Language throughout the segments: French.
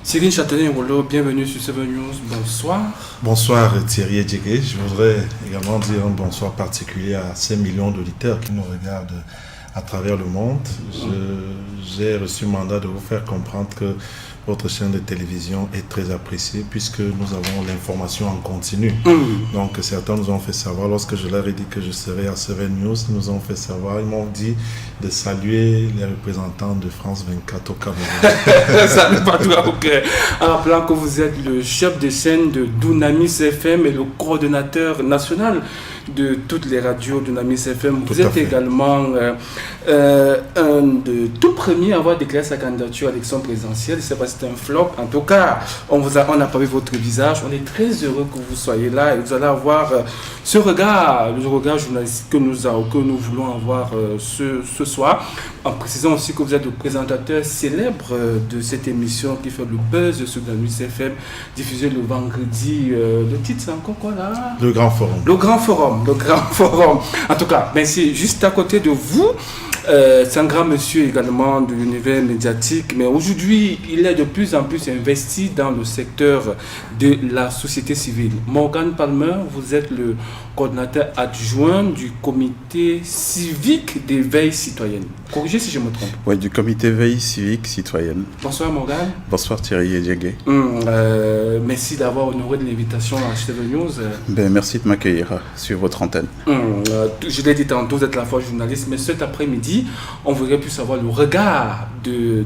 Cyril Châtelain-Rouleau, bienvenue sur 7 News, bonsoir. Bonsoir Thierry Edjege, je voudrais également dire un bonsoir particulier à ces millions d'auditeurs qui nous regardent à travers le monde. J'ai reçu le mandat de vous faire comprendre que votre chaîne de télévision est très appréciée puisque nous avons l'information en continu. Donc certains nous ont fait savoir, lorsque je leur ai dit que je serais à 7 News, ils nous ont fait savoir, ils m'ont dit de saluer les représentants de France 24 au Cameroun. Salut partout au cœur. En rappelant que vous êtes le chef de chaîne de Dunamis FM et le coordonnateur national de toutes les radios Dunamis FM. Vous êtes également un de tout premier à avoir déclaré sa candidature à l'élection présidentielle. Je ne sais pas si c'est un flop. En tout cas, on n'a pas vu votre visage. On est très heureux que vous soyez là et vous allez avoir ce regard, le regard journalistique que nous voulons avoir ce soir. En précisant aussi que vous êtes le présentateur célèbre de cette émission qui fait le buzz sur Dunamis FM, diffusée le vendredi. Le titre, c'est encore quoi là? Le Grand Forum. Le Grand Forum. En tout cas, merci. Juste à côté de vous, c'est un grand monsieur également de l'univers médiatique, mais aujourd'hui, il est de plus en plus investi dans le secteur de la société civile. Morgan Palmer, vous êtes le coordinateur adjoint du comité civique d'éveil citoyenne. Corrigez si je me trompe. Oui, du comité veille civique citoyenne. Bonsoir Morgan. Bonsoir Thierry Edjege. Merci d'avoir honoré de l'invitation à HTV News. Merci de m'accueillir sur votre antenne. Je l'ai dit tantôt, vous êtes à la fois journaliste, mais cet après-midi, on voudrait plus savoir le regard de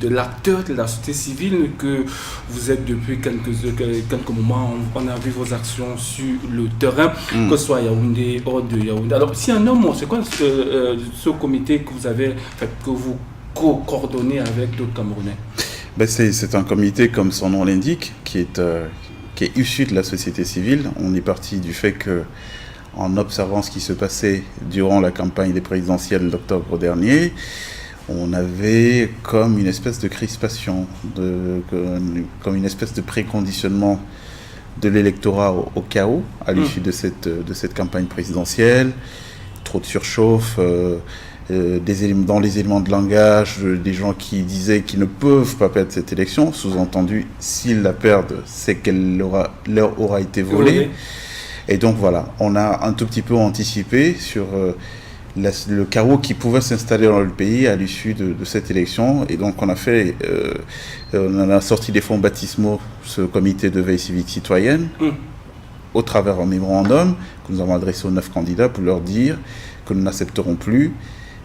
l'acteur de la société civile que vous êtes depuis quelques moments. On a vu vos actions sur le terrain, que ce soit à Yaoundé, hors de Yaoundé. Alors, si un homme, c'est quoi ce comité que vous avez, que vous coordonnez avec d'autres Camerounais? C'est un comité, comme son nom l'indique, qui est issu de la société civile. On est parti du fait que, en observant ce qui se passait durant la campagne des présidentielles d'octobre dernier, on avait comme une espèce de crispation, comme une espèce de préconditionnement de l'électorat au chaos à l'issue de cette campagne présidentielle. Trop de surchauffe, dans les éléments de langage, des gens qui disaient qu'ils ne peuvent pas perdre cette élection, sous-entendu, s'ils la perdent, c'est qu'elle leur aura été volée. Et donc voilà, on a un tout petit peu anticipé sur le chaos qui pouvait s'installer dans le pays à l'issue de cette élection. Et donc on a sorti des fonds baptismaux, ce comité de veille civique citoyenne, au travers d'un mémorandum que nous avons adressé aux 9 candidats pour leur dire que nous n'accepterons plus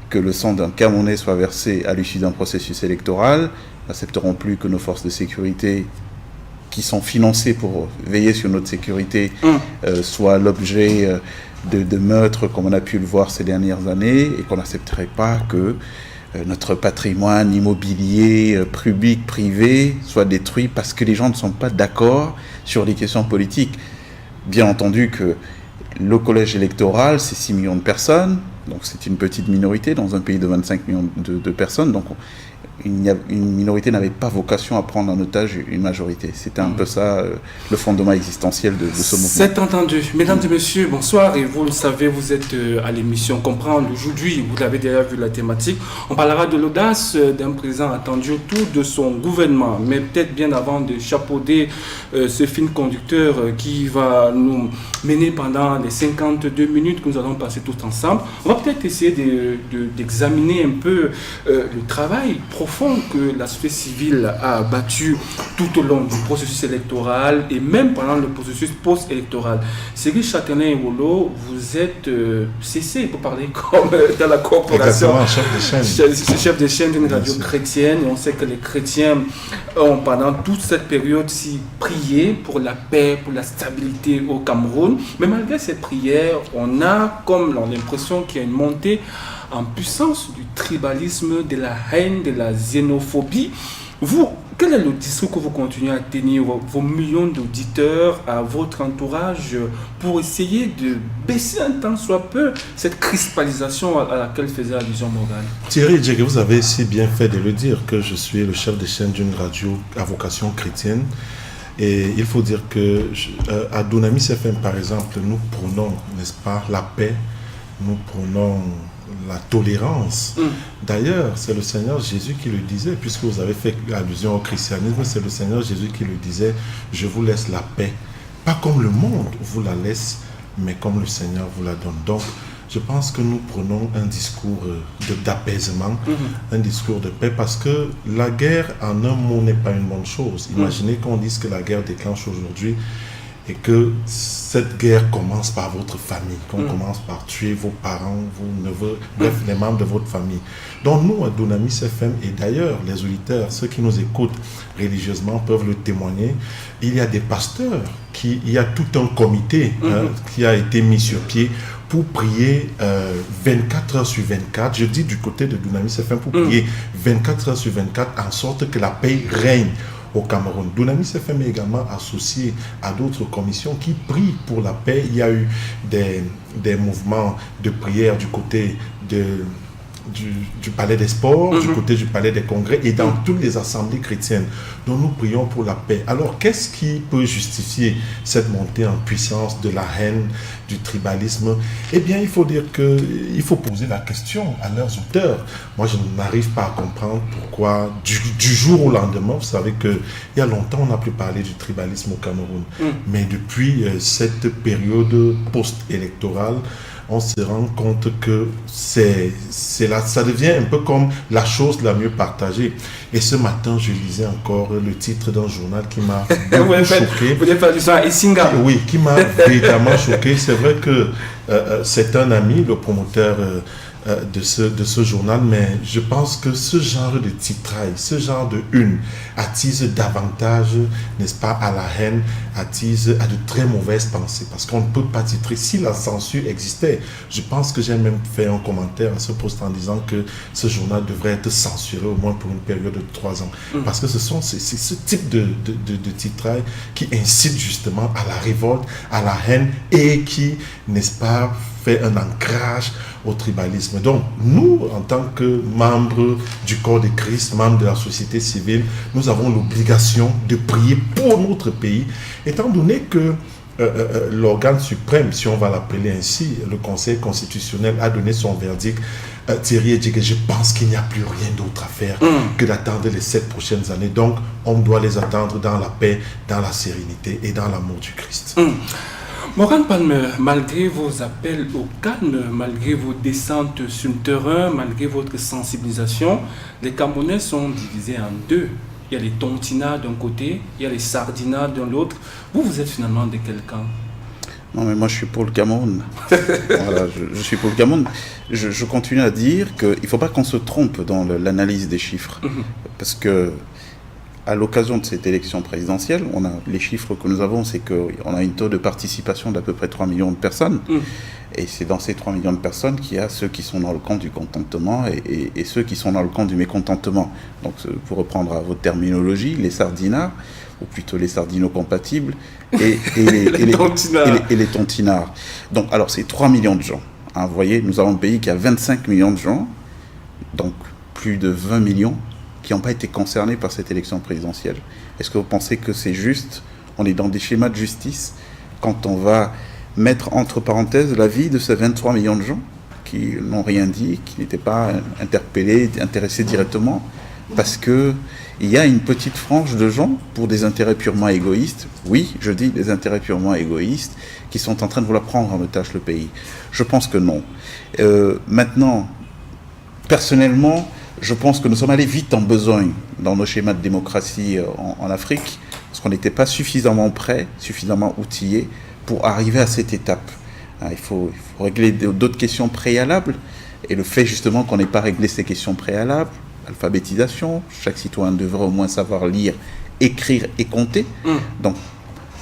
que le sang d'un Camerounais soit versé à l'issue d'un processus électoral. Nous n'accepterons plus que nos forces de sécurité qui sont financées pour veiller sur notre sécurité soient l'objet de meurtres comme on a pu le voir ces dernières années, et qu'on n'accepterait pas que notre patrimoine immobilier, public, privé, soit détruit parce que les gens ne sont pas d'accord sur les questions politiques. Bien entendu que le collège électoral, c'est 6 millions de personnes, donc c'est une petite minorité dans un pays de 25 millions de personnes, donc une minorité n'avait pas vocation à prendre en otage une majorité. C'était un peu ça, le fondement existentiel de ce mouvement. C'est entendu. Mesdames et messieurs, bonsoir. Et vous le savez, vous êtes à l'émission Comprendre. Aujourd'hui, vous l'avez déjà vu la thématique. On parlera de l'audace d'un président attendu autour de son gouvernement. Mais peut-être bien avant de chapeauder ce film conducteur qui va nous mener pendant les 52 minutes que nous allons passer tous ensemble, on va peut-être essayer d'examiner un peu le travail profond que la société civile a battu tout au long du processus électoral et même pendant le processus post-électoral. Cyril Châtelain-Rouleau, vous êtes CC, pour parler comme dans la corporation. Chef de chaîne d'une radio chrétienne. Et on sait que les chrétiens ont pendant toute cette période-ci prié pour la paix, pour la stabilité au Cameroun. Mais malgré cette prière, on a comme l'impression qu'il y a une montée en puissance du tribalisme, de la haine, de la xénophobie. Vous, quel est le discours que vous continuez à tenir vos millions d'auditeurs, à votre entourage, pour essayer de baisser un tant soit peu cette crispalisation à laquelle faisait allusion Morgan? Thierry Edjege, vous avez si bien fait de le dire que je suis le chef de chaîne d'une radio à vocation chrétienne. Et il faut dire que à Dunamis FM, par exemple, nous prônons, n'est-ce pas, la paix, nous prônons la tolérance. D'ailleurs, c'est le Seigneur Jésus qui le disait, puisque vous avez fait allusion au christianisme, c'est le Seigneur Jésus qui le disait, je vous laisse la paix, pas comme le monde vous la laisse, mais comme le Seigneur vous la donne. Donc, je pense que nous prenons un discours d'apaisement, un discours de paix, parce que la guerre, en un mot, n'est pas une bonne chose. Imaginez qu'on dise que la guerre déclenche aujourd'hui et que cette guerre commence par votre famille, qu'on commence par tuer vos parents, vos neveux, bref, les membres de votre famille. Donc nous, à Dunamis FM, et d'ailleurs les auditeurs, ceux qui nous écoutent religieusement peuvent le témoigner, il y a des pasteurs, il y a tout un comité qui a été mis sur pied pour prier 24 heures sur 24, je dis du côté de Dunamis FM, pour prier 24 heures sur 24, en sorte que la paix règne au Cameroun. Dunamis FM est également associé à d'autres commissions qui prient pour la paix. Il y a eu des mouvements de prière du côté du palais des sports, du côté du palais des congrès et dans toutes les assemblées chrétiennes. Donc nous prions pour la paix. Alors qu'est-ce qui peut justifier cette montée en puissance de la haine, du tribalisme? Eh bien, il faut dire qu'il faut poser la question à leurs auteurs. Moi, je n'arrive pas à comprendre pourquoi du jour au lendemain, vous savez qu'il y a longtemps, on n'a plus parlé du tribalisme au Cameroun. Mais depuis cette période post-électorale, on se rend compte que ça devient un peu comme la chose la mieux partagée. Et ce matin, je lisais encore le titre d'un journal qui m'a beaucoup choqué. Vous voulez faire du son à Issinga? Oui, qui m'a véritablement choqué. C'est vrai que c'est un ami, le promoteur de ce journal, mais je pense que ce genre de titraille, ce genre de une attise davantage, n'est-ce pas, à la haine, attise à de très mauvaises pensées, parce qu'on ne peut pas titrer. Si la censure existait, je pense que j'ai même fait un commentaire à ce poste en disant que ce journal devrait être censuré au moins pour une période de 3 ans, parce que c'est ce type de titraille qui incite justement à la révolte, à la haine, et qui, n'est-ce pas, fait un ancrage au tribalisme. Donc, nous, en tant que membres du corps de Christ, membres de la société civile, nous avons l'obligation de prier pour notre pays, étant donné que l'organe suprême, si on va l'appeler ainsi, le Conseil constitutionnel a donné son verdict. Thierry Edjige, je pense qu'il n'y a plus rien d'autre à faire que d'attendre les 7 prochaines années. Donc, on doit les attendre dans la paix, dans la sérénité et dans l'amour du Christ. Morgan Palmer, malgré vos appels au calme, malgré vos descentes sur le terrain, malgré votre sensibilisation, les Camerounais sont divisés en deux. Il y a les tontinats d'un côté, il y a les sardinats de l'autre. Vous êtes finalement de quel camp? Non, mais moi je suis pour le Cameroun. Voilà, je suis pour le Cameroun. Je continue à dire qu'il ne faut pas qu'on se trompe dans l'analyse des chiffres. Parce que à l'occasion de cette élection présidentielle, les chiffres que nous avons, c'est qu'on a un taux de participation d'à peu près 3 millions de personnes. Et c'est dans ces 3 millions de personnes qu'il y a ceux qui sont dans le camp du contentement et ceux qui sont dans le camp du mécontentement. Donc, pour reprendre à votre terminologie, les sardinards, ou plutôt les sardino-compatibles, et les tontinards. Donc, alors, c'est 3 millions de gens. Hein, vous voyez, nous avons un pays qui a 25 millions de gens, donc plus de 20 millions, qui n'ont pas été concernés par cette élection présidentielle. Est-ce que vous pensez que c'est juste? On est dans des schémas de justice quand on va mettre entre parenthèses la vie de ces 23 millions de gens qui n'ont rien dit, qui n'étaient pas interpellés, intéressés directement, parce qu'il y a une petite frange de gens pour des intérêts purement égoïstes, oui, je dis des intérêts purement égoïstes, qui sont en train de vouloir prendre en otage le pays. Je pense que non. Maintenant, personnellement, je pense que nous sommes allés vite en besogne dans nos schémas de démocratie en Afrique, parce qu'on n'était pas suffisamment prêts, suffisamment outillés pour arriver à cette étape. Il faut régler d'autres questions préalables, et le fait justement qu'on n'ait pas réglé ces questions préalables, alphabétisation, chaque citoyen devrait au moins savoir lire, écrire et compter, donc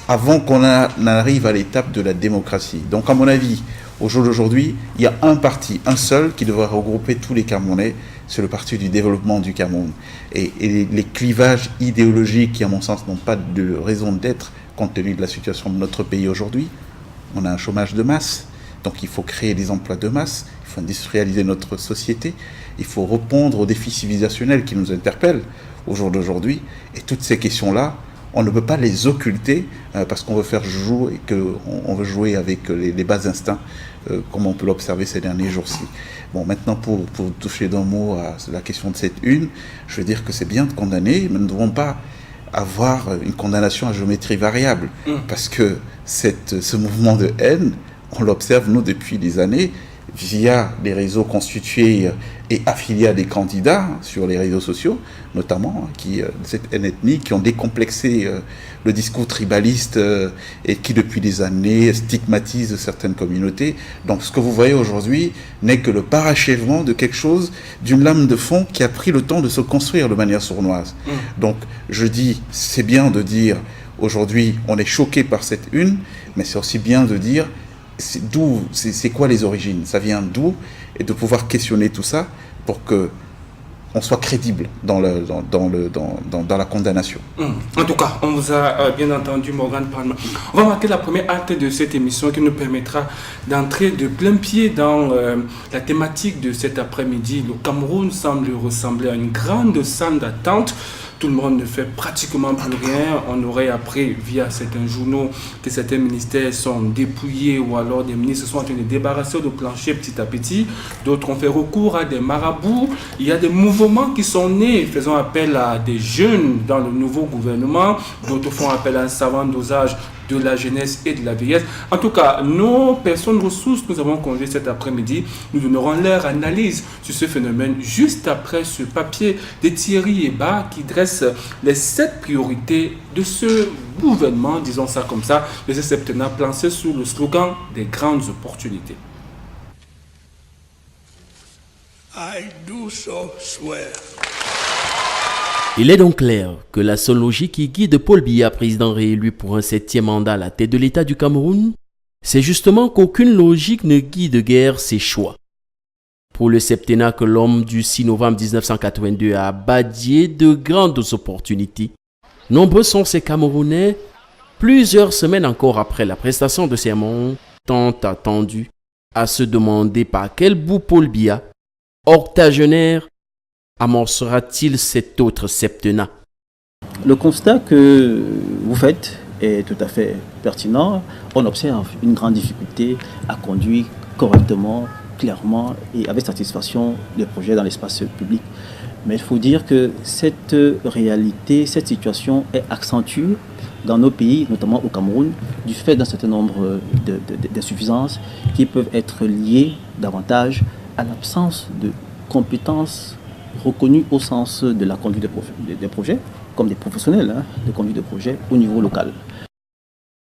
avant qu'on arrive à l'étape de la démocratie. Donc à mon avis, au jour d'aujourd'hui, il y a un parti, un seul, qui devrait regrouper tous les Camerounais, c'est le Parti du développement du Cameroun. Et les clivages idéologiques qui, à mon sens, n'ont pas de raison d'être compte tenu de la situation de notre pays aujourd'hui. On a un chômage de masse, donc il faut créer des emplois de masse, il faut industrialiser notre société, il faut répondre aux défis civilisationnels qui nous interpellent au jour d'aujourd'hui. Et toutes ces questions-là, on ne peut pas les occulter parce qu'on veut faire jouer et qu'on veut jouer avec les bas instincts, comme on peut l'observer ces derniers jours-ci. Bon, maintenant, pour toucher d'un mot à la question de cette une, je veux dire que c'est bien de condamner, mais nous ne devons pas avoir une condamnation à géométrie variable, parce que ce mouvement de haine, on l'observe, nous, depuis des années, via les réseaux constitués et affiliés à des candidats sur les réseaux sociaux, notamment, cette haine ethnique, qui ont décomplexé le discours tribaliste et qui, depuis des années, stigmatisent certaines communautés. Donc, ce que vous voyez aujourd'hui n'est que le parachèvement de quelque chose, d'une lame de fond qui a pris le temps de se construire de manière sournoise. Donc, je dis, c'est bien de dire, aujourd'hui, on est choqué par cette une, mais c'est aussi bien de dire, c'est quoi les origines, ça vient d'où, et de pouvoir questionner tout ça pour que on soit crédible dans la condamnation. En tout cas, on vous a bien entendu, Morgan Palma. On va marquer la première acte de cette émission qui nous permettra d'entrer de plein pied dans la thématique de cet après-midi. Le Cameroun semble ressembler à une grande salle d'attente. Tout le monde ne fait pratiquement plus rien. On aurait appris via certains journaux que certains ministères sont dépouillés ou alors des ministres sont en train de débarrasser le plancher petit à petit. D'autres ont fait recours à des marabouts. Il y a des mouvements qui sont nés faisant appel à des jeunes dans le nouveau gouvernement. D'autres font appel à un savant dosage de la jeunesse et de la vieillesse. En tout cas, nos personnes ressources, nous avons convié cet après-midi, nous donnerons leur analyse sur ce phénomène juste après ce papier de Thierry Eba qui dresse les 7 priorités de ce gouvernement, disons ça comme ça, de ce septennat placé sous le slogan des grandes opportunités. I do so swear. Il est donc clair que la seule logique qui guide Paul Biya, président réélu pour un 7e mandat à la tête de l'État du Cameroun, c'est justement qu'aucune logique ne guide guère ses choix. Pour le septennat que l'homme du 6 novembre 1982 a badié de grandes opportunités, nombreux sont ces Camerounais, plusieurs semaines encore après la prestation de serment tant attendue, à se demander par quel bout Paul Biya, octogénaire, amorcera-t-il cet autre septennat? Le constat que vous faites est tout à fait pertinent. On observe une grande difficulté à conduire correctement, clairement et avec satisfaction les projets dans l'espace public. Mais il faut dire que cette réalité, cette situation est accentuée dans nos pays, notamment au Cameroun, du fait d'un certain nombre d'insuffisances qui peuvent être liées davantage à l'absence de compétences reconnus au sens de la conduite des projets, comme des professionnels de conduite de projets au niveau local.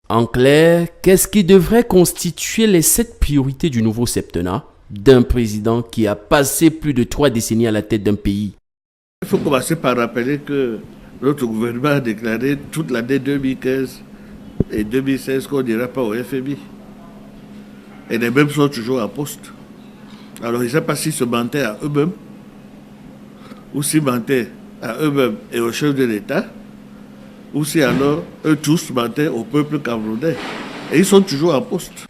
En clair, qu'est-ce qui devrait constituer les 7 priorités du nouveau septennat d'un président qui a passé plus de 3 décennies à la tête d'un pays? Il faut commencer par rappeler que notre gouvernement a déclaré toute l'année 2015 et 2016 qu'on n'ira pas au FMI. Et les mêmes sont toujours en poste. Alors, je ne sais pas s'ils se mentaient à eux-mêmes ou s'ils mentaient à eux-mêmes et au chef de l'État, ou si alors eux tous mentaient au peuple camerounais. Et ils sont toujours en poste.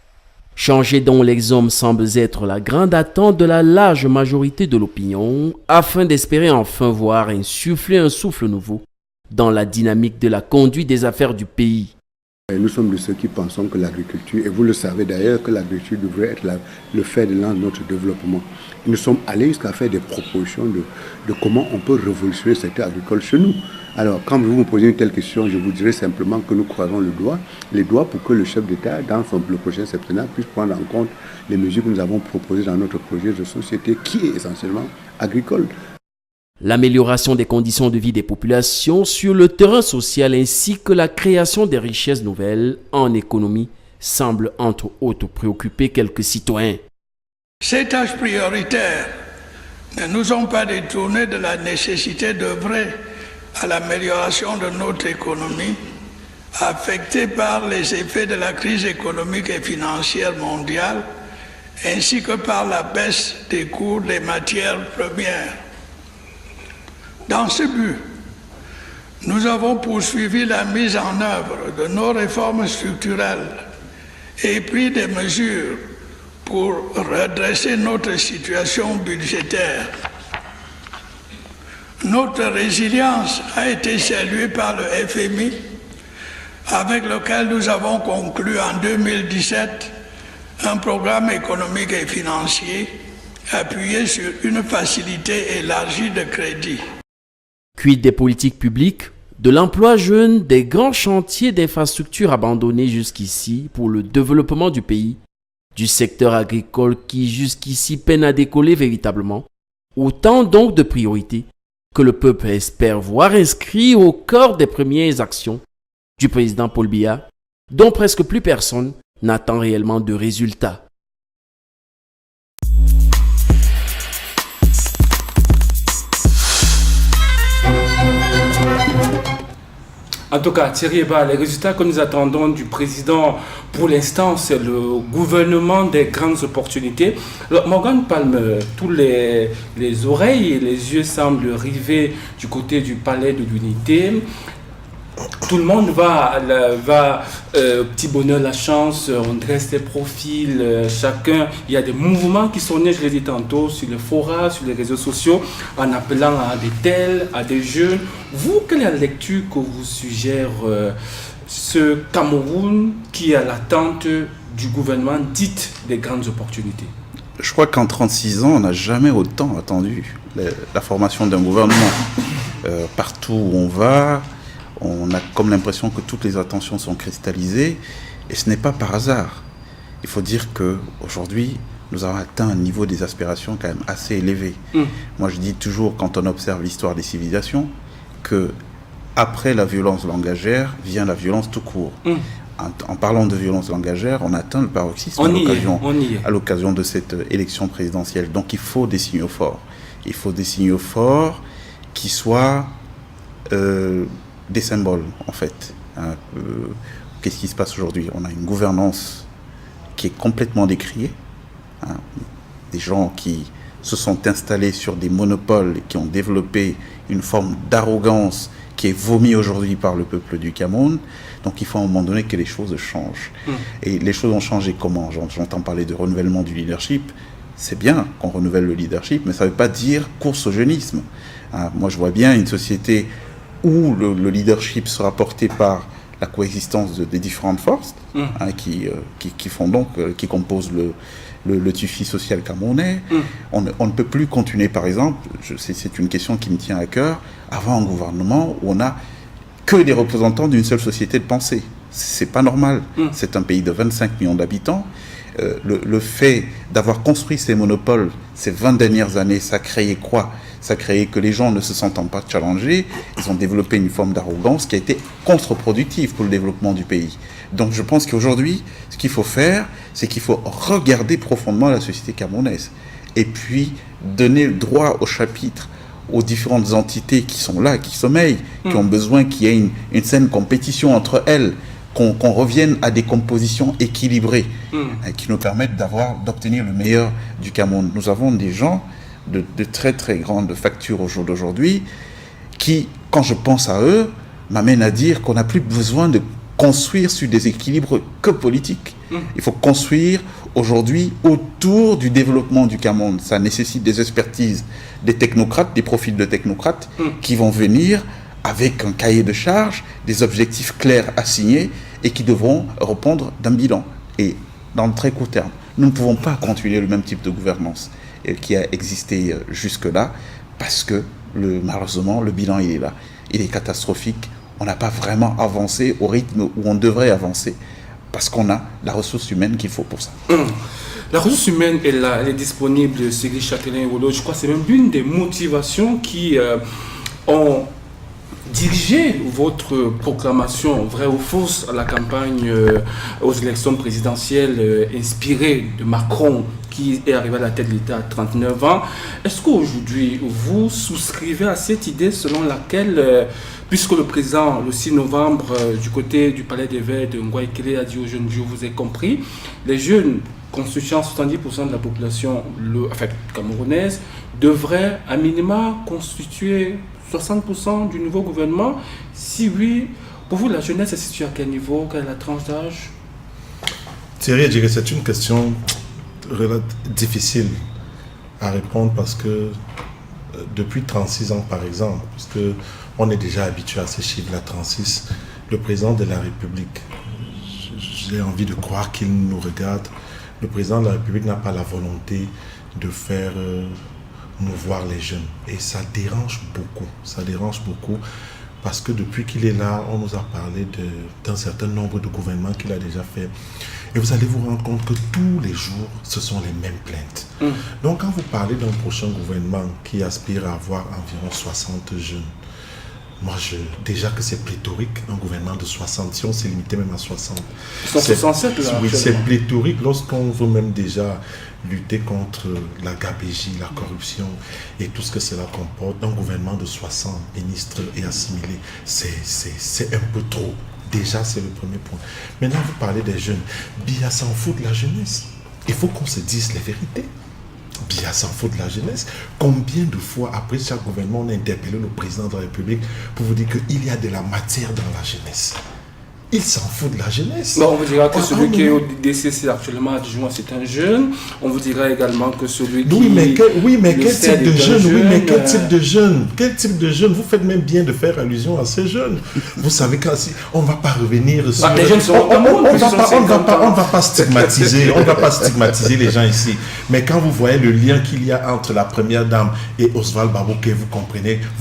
Changer donc les hommes semble être la grande attente de la large majorité de l'opinion, afin d'espérer enfin voir insuffler un souffle nouveau dans la dynamique de la conduite des affaires du pays. Nous sommes de ceux qui pensons que l'agriculture, et vous le savez d'ailleurs, que l'agriculture devrait être le fer de lance de notre développement. Nous sommes allés jusqu'à faire des propositions de comment on peut révolutionner le secteur agricole chez nous. Alors, quand vous me posez une telle question, je vous dirais simplement que nous croisons les doigts pour que le chef d'État, dans le prochain septennat, puisse prendre en compte les mesures que nous avons proposées dans notre projet de société qui est essentiellement agricole. L'amélioration des conditions de vie des populations sur le terrain social ainsi que la création des richesses nouvelles en économie semblent entre autres préoccuper quelques citoyens. Ces tâches prioritaires ne nous ont pas détournés de la nécessité d'œuvrer à l'amélioration de notre économie affectée par les effets de la crise économique et financière mondiale ainsi que par la baisse des cours des matières premières. Dans ce but, nous avons poursuivi la mise en œuvre de nos réformes structurelles et pris des mesures pour redresser notre situation budgétaire. Notre résilience a été saluée par le FMI avec lequel nous avons conclu en 2017 un programme économique et financier appuyé sur une facilité élargie de crédit. Quid des politiques publiques, de l'emploi jeune, des grands chantiers d'infrastructures abandonnés jusqu'ici pour le développement du pays, du secteur agricole qui jusqu'ici peine à décoller véritablement. Autant donc de priorités que le peuple espère voir inscrits au cœur des premières actions du président Paul Biya, dont presque plus personne n'attend réellement de résultats. En tout cas, Thierry Eba, les résultats que nous attendons du président, pour l'instant, c'est le gouvernement des grandes opportunités. Alors, Morgan Palmer, tous les oreilles et les yeux semblent river du côté du palais de l'unité. Tout le monde va petit bonheur, la chance, on dresse des profils, chacun, il y a des mouvements qui sont nés, je l'ai dit tantôt, sur les forats, sur les réseaux sociaux, en appelant à des tels, à des jeunes. Vous, quelle est la lecture que vous suggère ce Cameroun qui est à l'attente du gouvernement dit des grandes opportunités? Je crois qu'en 36 ans, on n'a jamais autant attendu la formation d'un gouvernement. Partout où on va, on a comme l'impression que toutes les attentions sont cristallisées, et ce n'est pas par hasard. Il faut dire qu'aujourd'hui, nous avons atteint un niveau des aspirations quand même assez élevé. Moi, je dis toujours, quand on observe l'histoire des civilisations, que après la violence langagière vient la violence tout court. En parlant de violence langagière, on atteint le paroxysme à l'occasion de cette élection présidentielle. Donc il faut des signaux forts. Il faut des signaux forts qui soient des symboles, en fait. Qu'est-ce qui se passe aujourd'hui? On a une gouvernance qui est complètement décriée. Des gens qui se sont installés sur des monopoles et qui ont développé une forme d'arrogance qui est vomi aujourd'hui par le peuple du Cameroun. Donc il faut à un moment donné que les choses changent. Et les choses ont changé comment? J'entends parler de renouvellement du leadership. C'est bien qu'on renouvelle le leadership, mais ça ne veut pas dire course au jeunisme. Moi, je vois bien une société où le leadership sera porté par la coexistence des différentes forces qui font donc, qui composent le tissu social camerounais. On ne peut plus continuer, par exemple, c'est une question qui me tient à cœur, avoir un gouvernement où on n'a que des représentants d'une seule société de pensée. C'est pas normal. C'est un pays de 25 millions d'habitants. Le fait d'avoir construit ces monopoles ces 20 dernières années, ça a créé quoi? Ça a créé que les gens ne se sentant pas challengés, ils ont développé une forme d'arrogance qui a été contre-productive pour le développement du pays. Donc je pense qu'aujourd'hui, ce qu'il faut faire, c'est qu'il faut regarder profondément la société camerounaise et puis donner le droit au chapitre aux différentes entités qui sont là, qui sommeillent, qui ont besoin qu'il y ait une saine compétition entre elles, qu'on revienne à des compositions équilibrées qui nous permettent d'obtenir le meilleur du Cameroun. Nous avons des gens de très très grande facture au jour d'aujourd'hui qui, quand je pense à eux, m'amènent à dire qu'on n'a plus besoin de construire sur des équilibres que politiques. Il faut construire aujourd'hui autour du développement du Cameroun. Ça nécessite des expertises, des technocrates, des profils de technocrates qui vont venir avec un cahier de charges, des objectifs clairs assignés et qui devront répondre d'un bilan. Et dans le très court terme, nous ne pouvons pas continuer le même type de gouvernance qui a existé jusque-là parce que malheureusement, le bilan il est là. Il est catastrophique. On n'a pas vraiment avancé au rythme où on devrait avancer parce qu'on a la ressource humaine qu'il faut pour ça. La ressource humaine est là, elle est disponible, Ségui Châtelain-Ewolo. Je crois que c'est même l'une des motivations qui ont dirigé votre proclamation, vraie ou fausse, à la campagne aux élections présidentielles inspirée de Macron, qui est arrivé à la tête de l'État à 39 ans. Est-ce qu'aujourd'hui, vous souscrivez à cette idée selon laquelle, puisque le président, le 6 novembre, du côté du Palais des Verts de Ngouaïkele a dit aux jeunes, je vous ai compris, les jeunes constituant 70% de la population camerounaise devraient à minima constituer 60% du nouveau gouvernement? Si oui, pour vous, la jeunesse est située à quel niveau? Quelle est la tranche d'âge? Thierry, je dirais que c'est une question difficile à répondre parce que depuis 36 ans, par exemple, parce que on est déjà habitué à ces chiffres-là, 36, le président de la République, j'ai envie de croire qu'il nous regarde. Le président de la République n'a pas la volonté de faire mouvoir les jeunes. Et ça dérange beaucoup parce que depuis qu'il est là, on nous a parlé d'un certain nombre de gouvernements qu'il a déjà fait. Et vous allez vous rendre compte que tous les jours, ce sont les mêmes plaintes. Donc quand vous parlez d'un prochain gouvernement qui aspire à avoir environ 60 jeunes, moi, déjà que c'est pléthorique, un gouvernement de 60, si on s'est limité même à 60. Ils sont 67 là. Oui, c'est pléthorique lorsqu'on veut même déjà lutter contre la gabegie, la corruption et tout ce que cela comporte. Un gouvernement de 60 ministres et assimilés, c'est un peu trop. Déjà, c'est le premier point. Maintenant, vous parlez des jeunes. Biya s'en fout de la jeunesse. Il faut qu'on se dise les vérités. Biya s'en fout de la jeunesse. Combien de fois, après chaque gouvernement, on a interpellé le président de la République pour vous dire qu'il y a de la matière dans la jeunesse? Il s'en fout de la jeunesse. Bon, on vous dira que celui qui est au DCC actuellement adjoint, c'est un jeune. On vous dira également que celui qui... Oui, mais quel type de jeune? Oui, mais quel type de jeune? Quel type de jeune? Vous faites même bien de faire allusion à ces jeunes. Vous savez qu'on ne va pas revenir sur... les jeunes sont on ne va pas stigmatiser. On ne va pas stigmatiser les gens ici. Mais quand vous voyez le lien qu'il y a entre la première dame et Oswald Babouké, vous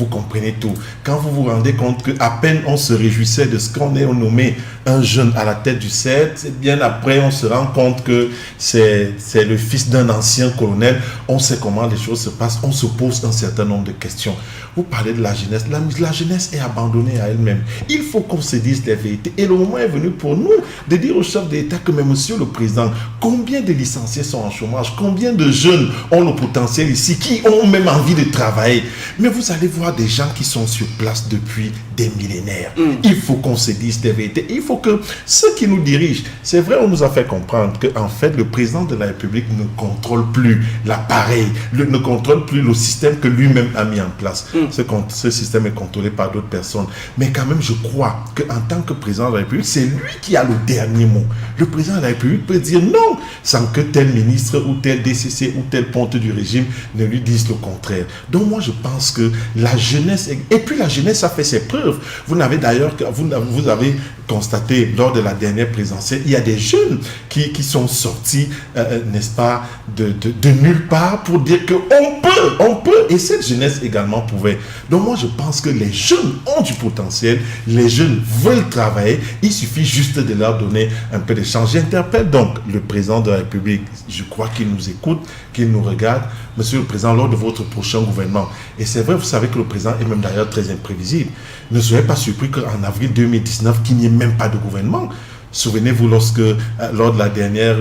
comprenez tout. Quand vous vous rendez compte qu'à peine on se réjouissait de ce qu'on est nommé un jeune à la tête du CED, bien après on se rend compte que c'est le fils d'un ancien colonel. On sait comment les choses se passent, on se pose un certain nombre de questions. Vous parlez de la jeunesse, la jeunesse est abandonnée à elle-même. Il faut qu'on se dise les vérités. Et le moment est venu pour nous de dire au chef d'État que, mais monsieur le président, combien de licenciés sont en chômage, combien de jeunes ont le potentiel ici, qui ont même envie de travailler. Mais vous allez voir des gens qui sont sur place depuis des millénaires. Il faut qu'on se dise les vérités. Il faut que ceux qui nous dirigent, c'est vrai, on nous a fait comprendre qu'en fait, le président de la République ne contrôle plus l'appareil, ne contrôle plus le système que lui-même a mis en place. Ce système est contrôlé par d'autres personnes. Mais quand même, je crois qu'en tant que président de la République, c'est lui qui a le dernier mot. Le président de la République peut dire non, sans que tel ministre ou tel DCC ou tel ponte du régime ne lui dise le contraire. Donc moi, je pense que la jeunesse... Et puis la jeunesse a fait ses preuves. Vous avez constaté lors de la dernière présidentielle, il y a des jeunes qui sont sortis, n'est-ce pas, de nulle part pour dire qu'on peut, et cette jeunesse également pouvait. Donc moi, je pense que les jeunes ont du potentiel, les jeunes veulent travailler, il suffit juste de leur donner un peu de chance. J'interpelle donc le président de la République, je crois qu'il nous écoute, qu'il nous regarde. Monsieur le président, lors de votre prochain gouvernement, et c'est vrai, vous savez que le président est même d'ailleurs très imprévisible, ne soyez pas surpris qu'en avril 2019, qu'il n'y ait même pas de gouvernement. Souvenez-vous, lors de la dernière,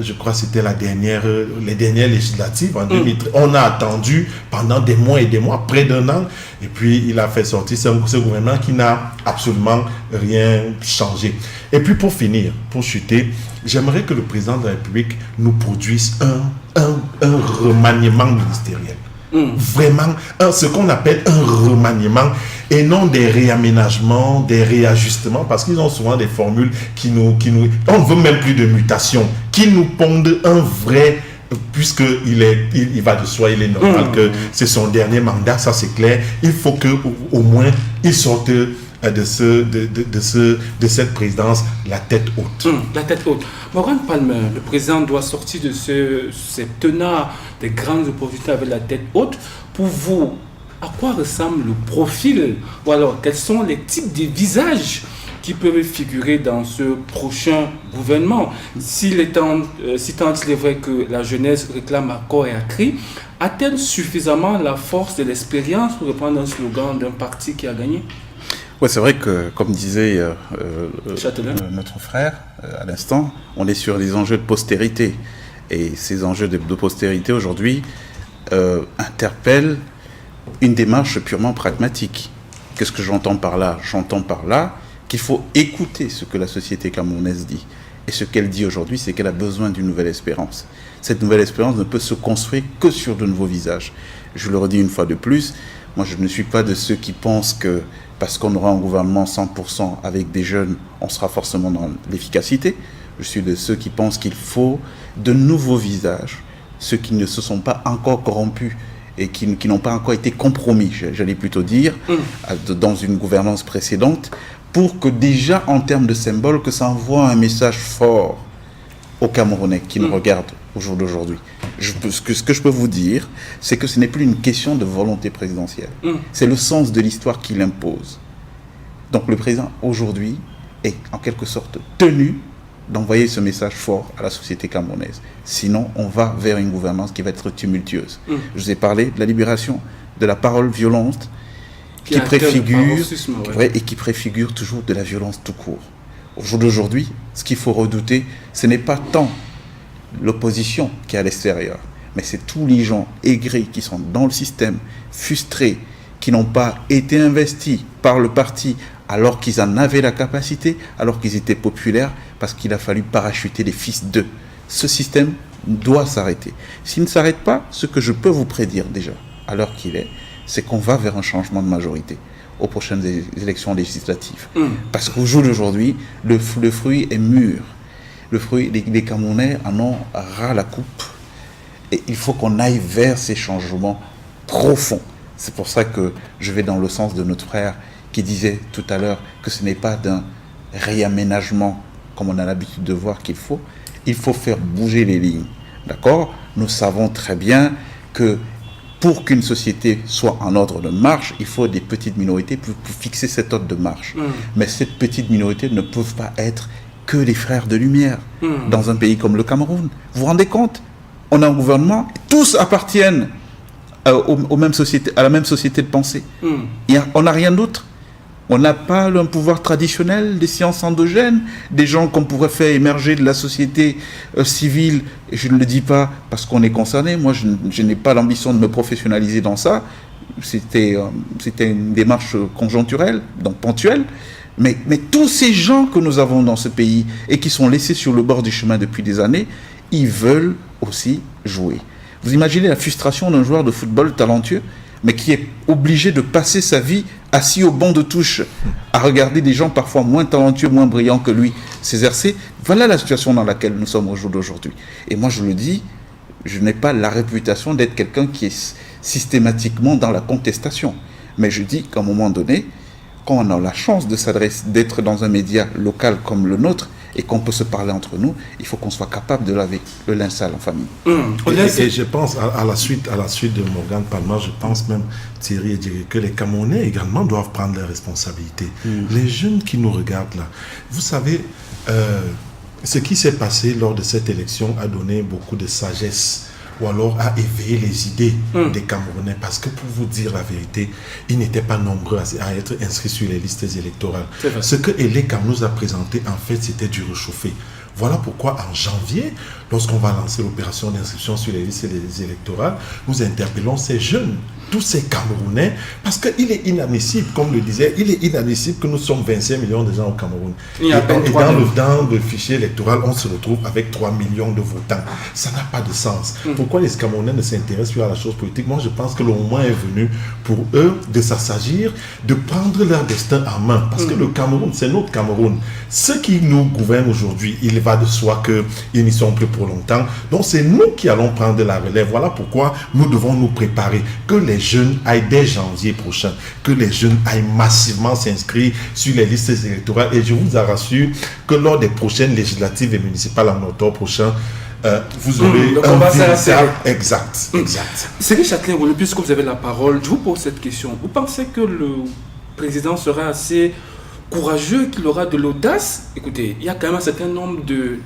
je crois que c'était les dernières législatives en 2013, on a attendu pendant des mois et des mois, près d'un an, et puis il a fait sortir ce gouvernement qui n'a absolument rien changé. Et puis pour finir, pour chuter, j'aimerais que le président de la République nous produise un remaniement ministériel. Vraiment, ce qu'on appelle un remaniement et non des réaménagements, des réajustements, parce qu'ils ont souvent des formules qui nous on ne veut même plus de mutation, qui nous pondent un vrai, puisqu'il va de soi, il est normal que c'est son dernier mandat, ça c'est clair, il faut qu'au moins il sorte de cette présidence la tête haute. La tête haute. Morgan Palmer, le président doit sortir de cette teneur des grandes opportunités avec la tête haute. Pour vous, à quoi ressemble le profil, ou alors quels sont les types de visages qui peuvent figurer dans ce prochain gouvernement? Si tant il est vrai que la jeunesse réclame à corps et à cri, a-t-elle suffisamment la force de l'expérience pour reprendre un slogan d'un parti qui a gagné? Oui, c'est vrai que, comme disait notre frère à l'instant, on est sur des enjeux de postérité. Et ces enjeux de postérité aujourd'hui interpellent une démarche purement pragmatique. Qu'est-ce que j'entends par là? J'entends par là qu'il faut écouter ce que la société camerounaise dit. Et ce qu'elle dit aujourd'hui, c'est qu'elle a besoin d'une nouvelle espérance. Cette nouvelle espérance ne peut se construire que sur de nouveaux visages. Je le redis une fois de plus, moi je ne suis pas de ceux qui pensent que parce qu'on aura un gouvernement 100% avec des jeunes, on sera forcément dans l'efficacité. Je suis de ceux qui pensent qu'il faut de nouveaux visages, ceux qui ne se sont pas encore corrompus et qui n'ont pas encore été compromis, j'allais plutôt dire, dans une gouvernance précédente, pour que déjà en termes de symbole, que ça envoie un message fort aux Camerounais qui nous regardent au jour d'aujourd'hui. Ce que je peux vous dire, c'est que ce n'est plus une question de volonté présidentielle. C'est le sens de l'histoire qui l'impose. Donc le président aujourd'hui est en quelque sorte tenu d'envoyer ce message fort à la société camerounaise. Sinon, on va vers une gouvernance qui va être tumultueuse. Je vous ai parlé de la libération de la parole violente qui préfigure et qui préfigure toujours de la violence tout court. Au jour d'aujourd'hui, ce qu'il faut redouter, ce n'est pas tant l'opposition qui est à l'extérieur, mais c'est tous les gens aigris qui sont dans le système, frustrés, qui n'ont pas été investis par le parti alors qu'ils en avaient la capacité, alors qu'ils étaient populaires, parce qu'il a fallu parachuter les fils d'eux. Ce système doit s'arrêter. S'il ne s'arrête pas, ce que je peux vous prédire déjà, à l'heure qu'il est, c'est qu'on va vers un changement de majorité aux prochaines élections législatives. Parce qu'au jour d'aujourd'hui, le fruit est mûr. Le fruit, les Camerounais en ont ras la coupe. Et il faut qu'on aille vers ces changements profonds. C'est pour ça que je vais dans le sens de notre frère qui disait tout à l'heure que ce n'est pas d'un réaménagement comme on a l'habitude de voir qu'il faut. Il faut faire bouger les lignes. D'accord ? Nous savons très bien que pour qu'une société soit en ordre de marche, il faut des petites minorités pour fixer cet ordre de marche. Mais ces petites minorités ne peuvent pas être que les frères de lumière dans un pays comme le Cameroun. Vous vous rendez compte ? On a un gouvernement, tous appartiennent à la même société de pensée. On n'a rien d'autre. On n'a pas un pouvoir traditionnel des sciences endogènes, des gens qu'on pourrait faire émerger de la société civile. Et je ne le dis pas parce qu'on est concerné. Moi, je n'ai pas l'ambition de me professionnaliser dans ça. C'était une démarche conjoncturelle, donc ponctuelle. Mais tous ces gens que nous avons dans ce pays et qui sont laissés sur le bord du chemin depuis des années, ils veulent aussi jouer. Vous imaginez la frustration d'un joueur de football talentueux, mais qui est obligé de passer sa vie assis au banc de touche, à regarder des gens parfois moins talentueux, moins brillants que lui s'exercer. Voilà la situation dans laquelle nous sommes au jour d'aujourd'hui. Et moi, je le dis, je n'ai pas la réputation d'être quelqu'un qui est systématiquement dans la contestation. Mais je dis qu'à un moment donné, quand on a la chance d'être dans un média local comme le nôtre, et qu'on peut se parler entre nous, il faut qu'on soit capable de laver le linge sale en famille. Et je pense, à la suite de Morgan Palma, je pense même, Thierry, que les Camerounais également doivent prendre leurs responsabilités. Les jeunes qui nous regardent là, vous savez, ce qui s'est passé lors de cette élection a donné beaucoup de sagesse, ou alors a éveillé les idées des Camerounais, parce que pour vous dire la vérité, ils n'étaient pas nombreux à être inscrits sur les listes électorales. Ce que Eleka nous a présenté, en fait, c'était du réchauffé. Voilà pourquoi en janvier, lorsqu'on va lancer l'opération d'inscription sur les listes électorales, nous interpellons ces jeunes, tous ces Camerounais, parce qu'il est inadmissible, comme le disait, il est inadmissible que nous sommes 25 millions de gens au Cameroun. Et dans le fichier électoral, on se retrouve avec 3 millions de votants. Ça n'a pas de sens. Pourquoi les Camerounais ne s'intéressent plus à la chose politique? Moi, je pense que le moment est venu pour eux de s'assagir, de prendre leur destin en main. Parce que le Cameroun, c'est notre Cameroun. Ceux qui nous gouvernent aujourd'hui, il va de soi qu'ils n'y sont plus pour longtemps. Donc, c'est nous qui allons prendre la relève. Voilà pourquoi nous devons nous préparer. Que les jeunes aillent dès janvier prochain, que les jeunes aillent massivement s'inscrire sur les listes électorales. Et je vous rassure que lors des prochaines législatives et municipales en octobre prochain, vous aurez un véritable... Exact. Cyril Châtelain, puisque vous avez la parole, je vous pose cette question. Vous pensez que le président sera assez courageux, qu'il aura de l'audace? Écoutez, il y a quand même un certain nombre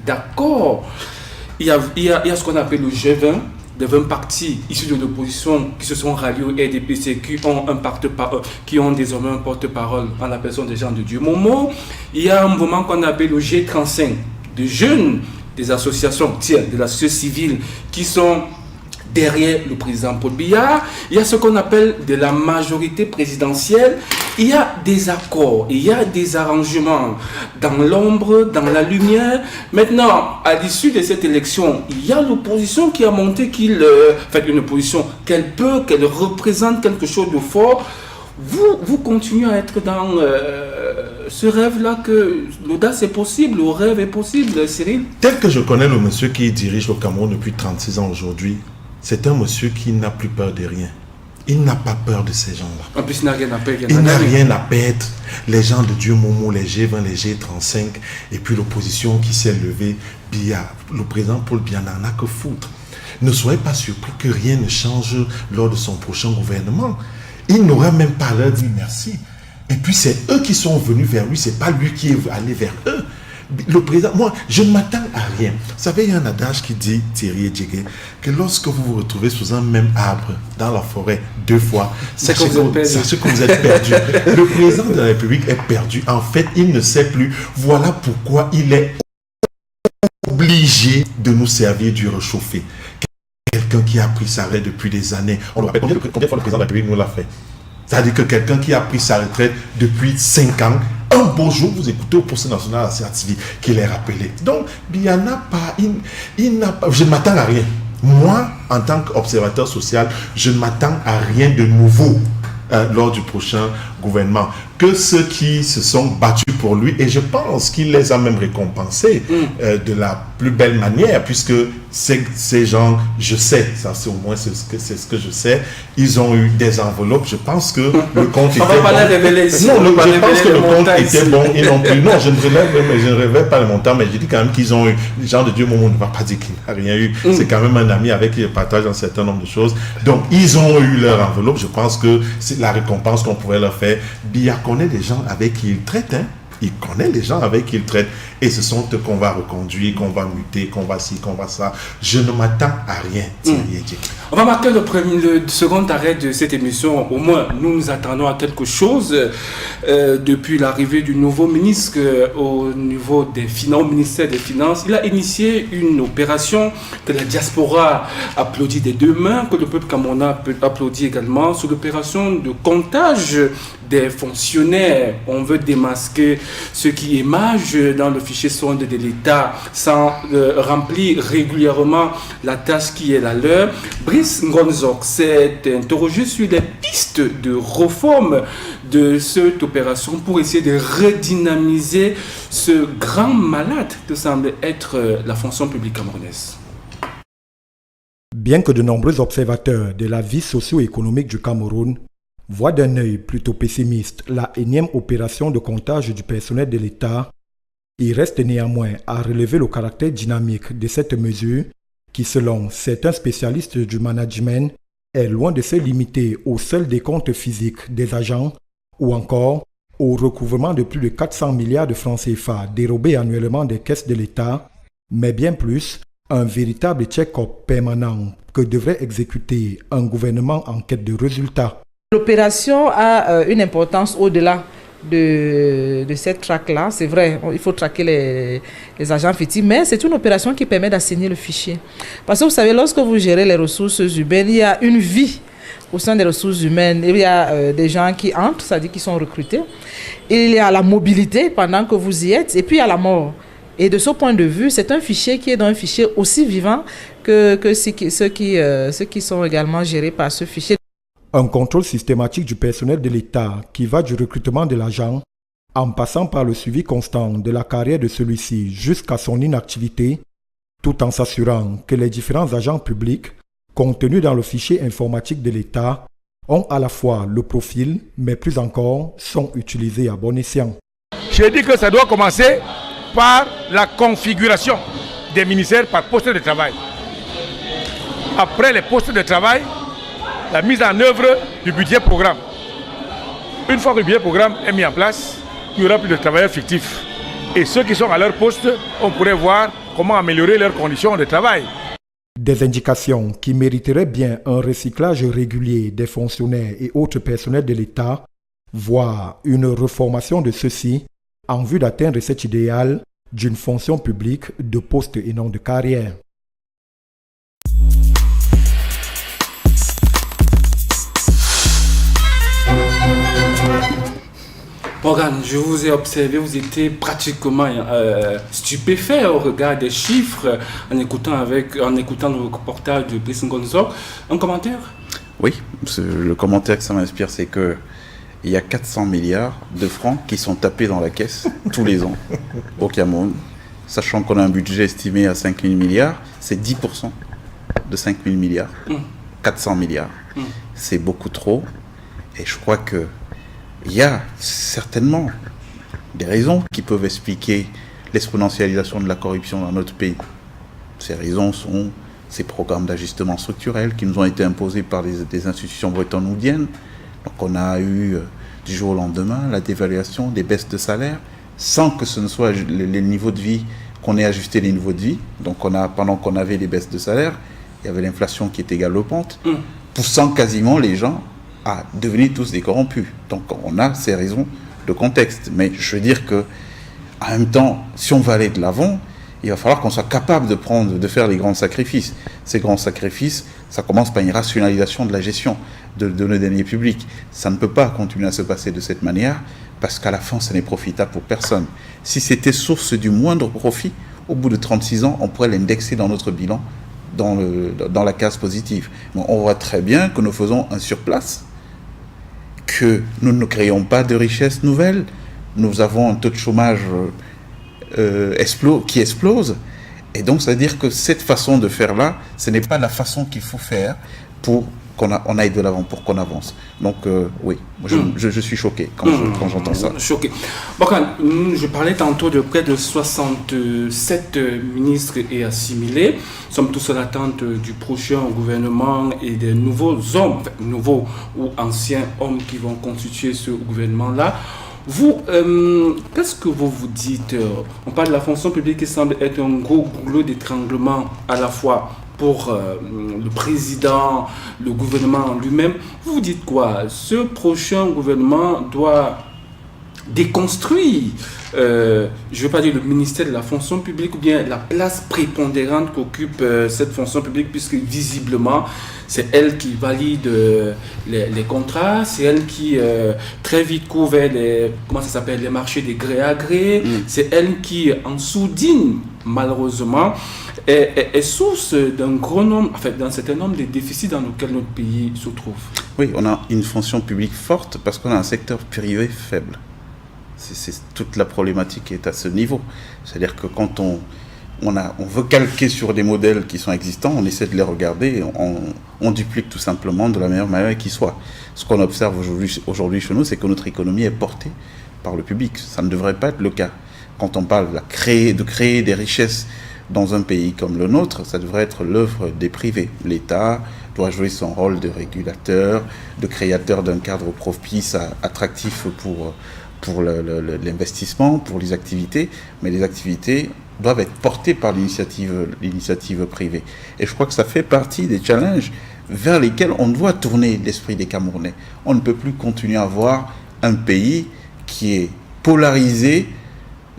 d'accords. Il y a ce qu'on appelle le G20, de 20 partis issus de l'opposition qui se sont ralliés au RDPC, qui ont désormais un porte-parole en la personne des gens de Dieu Momo. Il y a un mouvement qu'on appelle le G35, de jeunes, des associations, de la société civile qui sont derrière le président Paul Biya. Il y a ce qu'on appelle de la majorité présidentielle. Il y a des accords, il y a des arrangements dans l'ombre, dans la lumière. Maintenant, à l'issue de cette élection, il y a l'opposition qui a montré une opposition qu'elle représente quelque chose de fort. Vous continuez à être dans ce rêve-là que l'audace est possible, le rêve est possible, Cyril? Tel que je connais le monsieur qui dirige le Cameroun depuis 36 ans aujourd'hui, c'est un monsieur qui n'a plus peur de rien. Il n'a pas peur de ces gens-là. En plus, il n'a rien à perdre. Il n'a rien à perdre. les gens de Dieu Momo, les G20, les G35, et puis l'opposition qui s'est levée, le président Paul Biya n'en a que foutre. Ne soyez pas surpris que rien ne change lors de son prochain gouvernement. Il n'aura même pas leur dit merci. Et puis c'est eux qui sont venus vers lui, c'est pas lui qui est allé vers eux. Le président, moi, je ne m'attends à rien. Vous savez, il y a un adage qui dit, Thierry Edjege, que lorsque vous vous retrouvez sous un même arbre dans la forêt 2 fois, sachez que vous êtes perdu. Le président de la République est perdu. En fait, il ne sait plus. Voilà pourquoi il est obligé de nous servir du réchauffé. Quelqu'un qui a pris sa retraite depuis des années. On le rappelle, combien de fois le président de la République nous l'a fait? C'est-à-dire que quelqu'un qui a pris sa retraite depuis 5 ans, un beau jour, vous écoutez au procès national à la TV qu'il est rappelé. Donc, il n'y en a pas, il n'a pas, je ne m'attends à rien. Moi, en tant qu'observateur social, je ne m'attends à rien de nouveau lors du prochain gouvernement. Que ceux qui se sont battus pour lui, et je pense qu'il les a même récompensés de la plus belle manière, puisque ces gens, je sais, ça c'est au moins c'est ce que je sais, ils ont eu des enveloppes. Je pense que le compte était bon. Je pense que le compte était bon. Ils n'ont plus. Non, je ne révèle pas le montant, mais je dis quand même qu'ils ont eu. Les gens de Dieu, Momo ne va pas dire qu'il n'a rien eu. C'est quand même un ami avec qui il partage un certain nombre de choses. Donc, ils ont eu leur enveloppe. Je pense que c'est la récompense qu'on pourrait leur faire. Biya connaît des gens avec qui il traite, hein. Il connaît les gens avec qui il traite. Et ce sont eux qu'on va reconduire, qu'on va muter, qu'on va ci, qu'on va ça. Je ne m'attends à rien, Thierry Edjege. On va marquer le second arrêt de cette émission. Au moins, nous nous attendons à quelque chose depuis l'arrivée du nouveau ministre au niveau des finances, au ministère des Finances. Il a initié une opération que la diaspora applaudit des 2 mains, que le peuple camerounais applaudit également, sur l'opération de comptage des fonctionnaires. On veut démasquer ceux qui émagent dans le fichier sonde de l'État sans remplir régulièrement la tâche qui est la leur. Brice Ngonzok s'est interrogé sur les pistes de réforme de cette opération pour essayer de redynamiser ce grand malade que semble être la fonction publique camerounaise. Bien que de nombreux observateurs de la vie socio-économique du Cameroun voient d'un œil plutôt pessimiste la énième opération de comptage du personnel de l'État, il reste néanmoins à relever le caractère dynamique de cette mesure qui, selon certains spécialistes du management, est loin de se limiter au seul décompte physique des agents ou encore au recouvrement de plus de 400 milliards de francs CFA dérobés annuellement des caisses de l'État, mais bien plus un véritable check-up permanent que devrait exécuter un gouvernement en quête de résultats. L'opération a une importance au-delà de cette traque-là. C'est vrai, il faut traquer les agents fictifs, mais c'est une opération qui permet d'assainir le fichier. Parce que vous savez, lorsque vous gérez les ressources humaines, il y a une vie au sein des ressources humaines. Il y a des gens qui entrent, c'est-à-dire qui sont recrutés. Il y a la mobilité pendant que vous y êtes, et puis il y a la mort. Et de ce point de vue, c'est un fichier qui est dans un fichier aussi vivant que ceux qui sont également gérés par ce fichier. Un contrôle systématique du personnel de l'État qui va du recrutement de l'agent en passant par le suivi constant de la carrière de celui-ci jusqu'à son inactivité, tout en s'assurant que les différents agents publics contenus dans le fichier informatique de l'État ont à la fois le profil, mais plus encore sont utilisés à bon escient. J'ai dit que ça doit commencer par la configuration des ministères par poste de travail. Après les postes de travail, la mise en œuvre du budget programme. Une fois que le budget programme est mis en place, il n'y aura plus de travailleurs fictifs. Et ceux qui sont à leur poste, on pourrait voir comment améliorer leurs conditions de travail. Des indications qui mériteraient bien un recyclage régulier des fonctionnaires et autres personnels de l'État, voire une reformation de ceux-ci en vue d'atteindre cet idéal d'une fonction publique de poste et non de carrière. Morgan, je vous ai observé, vous étiez pratiquement stupéfait au regard des chiffres en écoutant le reportage de Brice Ngonzok. Un commentaire? Oui, le commentaire que ça m'inspire, c'est que il y a 400 milliards de francs qui sont tapés dans la caisse tous les ans au Cameroun. Sachant qu'on a un budget estimé à 5 000 milliards, c'est 10% de 5 000 milliards. 400 milliards. C'est beaucoup trop. Et je crois que il y a certainement des raisons qui peuvent expliquer l'exponentialisation de la corruption dans notre pays. Ces raisons sont ces programmes d'ajustement structurel qui nous ont été imposés par des institutions bretton-woudiennes. Donc on a eu du jour au lendemain la dévaluation, des baisses de salaire, sans que ce ne soit les niveaux de vie, qu'on ait ajusté les niveaux de vie. Donc pendant qu'on avait les baisses de salaire, il y avait l'inflation qui était galopante, poussant quasiment les gens à devenir tous des corrompus. Donc on a ces raisons de contexte. Mais je veux dire que, en même temps, si on va aller de l'avant, il va falloir qu'on soit capable de faire les grands sacrifices. Ces grands sacrifices, ça commence par une rationalisation de la gestion de nos deniers publics. Ça ne peut pas continuer à se passer de cette manière, parce qu'à la fin, ce n'est profitable pour personne. Si c'était source du moindre profit, au bout de 36 ans, on pourrait l'indexer dans notre bilan, dans la case positive. Mais on voit très bien que nous faisons un surplace, que nous ne créons pas de richesses nouvelles. Nous avons un taux de chômage qui explose. Et donc, c'est-à-dire que cette façon de faire-là, ce n'est pas la façon qu'il faut faire pour qu'on aille de l'avant, pour qu'on avance. Donc, oui, je suis choqué quand j'entends ça. Choqué. Bon, je parlais tantôt de près de 67 ministres et assimilés. Nous sommes tous à l'attente du prochain gouvernement et des nouveaux hommes, nouveaux ou anciens hommes qui vont constituer ce gouvernement-là. Vous, qu'est-ce que vous vous dites? On parle de la fonction publique qui semble être un gros goulot d'étranglement à la fois pour le président, le gouvernement lui-même. Vous vous dites quoi? Ce prochain gouvernement doit déconstruire, je ne veux pas dire le ministère de la fonction publique, ou bien la place prépondérante qu'occupe cette fonction publique, puisque visiblement, c'est elle qui valide les contrats, c'est elle qui très vite couvre les marchés des gré à gré, c'est elle qui en sourdine, malheureusement, est source d'un gros nombre, d'un certain nombre de déficits dans lesquels notre pays se trouve. Oui, on a une fonction publique forte parce qu'on a un secteur privé faible. C'est toute la problématique qui est à ce niveau. C'est-à-dire que quand on veut calquer sur des modèles qui sont existants, on essaie de les regarder, on duplique tout simplement de la meilleure manière qui soit. Ce qu'on observe aujourd'hui chez nous, c'est que notre économie est portée par le public. Ça ne devrait pas être le cas. Quand on parle de créer des richesses dans un pays comme le nôtre, ça devrait être l'œuvre des privés. L'État doit jouer son rôle de régulateur, de créateur d'un cadre propice, attractif pour l'investissement, pour les activités, mais les activités doivent être portées par l'initiative privée. Et je crois que ça fait partie des challenges vers lesquels on doit tourner l'esprit des Camerounais. On ne peut plus continuer à avoir un pays qui est polarisé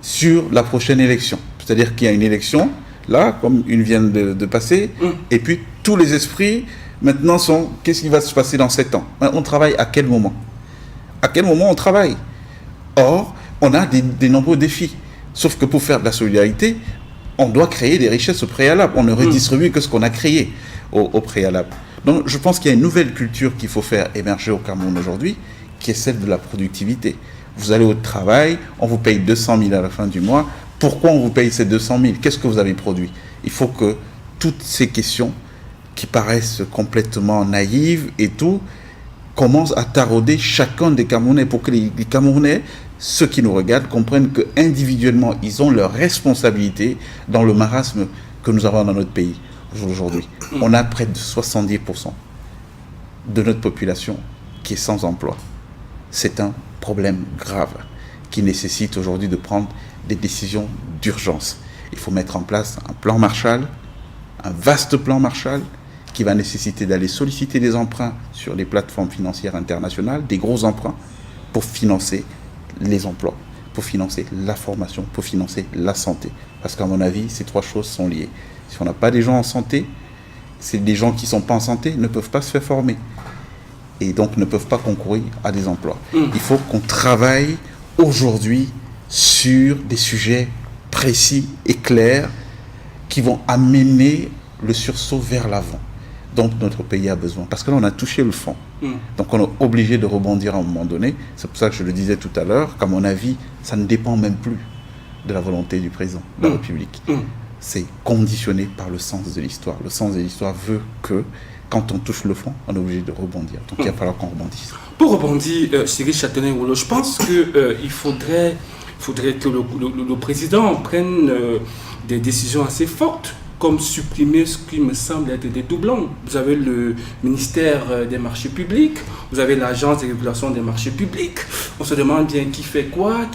sur la prochaine élection. C'est-à-dire qu'il y a une élection, là, comme une vient de passer, et puis tous les esprits, maintenant, sont qu'est-ce qui va se passer dans 7 ans? On travaille à quel moment? À quel moment on travaille? Or, on a des nombreux défis. Sauf que pour faire de la solidarité, on doit créer des richesses au préalable. On ne redistribue que ce qu'on a créé au préalable. Donc, je pense qu'il y a une nouvelle culture qu'il faut faire émerger au Cameroun aujourd'hui, qui est celle de la productivité. Vous allez au travail, on vous paye 200 000 à la fin du mois. Pourquoi on vous paye ces 200 000? Qu'est-ce que vous avez produit? Il faut que toutes ces questions qui paraissent complètement naïves et tout, commencent à tarauder chacun des Camerounais pour que les Camerounais, ceux qui nous regardent, comprennent qu'individuellement, ils ont leur responsabilité dans le marasme que nous avons dans notre pays aujourd'hui. On a près de 70% de notre population qui est sans emploi. C'est un problème grave qui nécessite aujourd'hui de prendre des décisions d'urgence. Il faut mettre en place un plan Marshall, un vaste plan Marshall, qui va nécessiter d'aller solliciter des emprunts sur les plateformes financières internationales, des gros emprunts, pour financer les emplois, pour financer la formation, pour financer la santé. Parce qu'à mon avis, ces 3 choses sont liées. Si on n'a pas des gens en santé, c'est des gens qui ne sont pas en santé ne peuvent pas se faire former. Et donc ne peuvent pas concourir à des emplois. Il faut qu'on travaille aujourd'hui sur des sujets précis et clairs qui vont amener le sursaut vers l'avant dont notre pays a besoin. Parce que là, on a touché le fond. Donc, on est obligé de rebondir à un moment donné. C'est pour ça que je le disais tout à l'heure, qu'à mon avis, ça ne dépend même plus de la volonté du président de la République. C'est conditionné par le sens de l'histoire. Le sens de l'histoire veut que quand on touche le fond, on est obligé de rebondir. Donc il va falloir qu'on rebondisse. Pour rebondir, Cyril Châtelain-Rouleau, je pense qu'il faudrait que le président prenne des décisions assez fortes, comme supprimer ce qui me semble être des doublons. Vous avez le ministère des marchés publics, vous avez l'agence de régulation des marchés publics. On se demande bien qui fait quoi,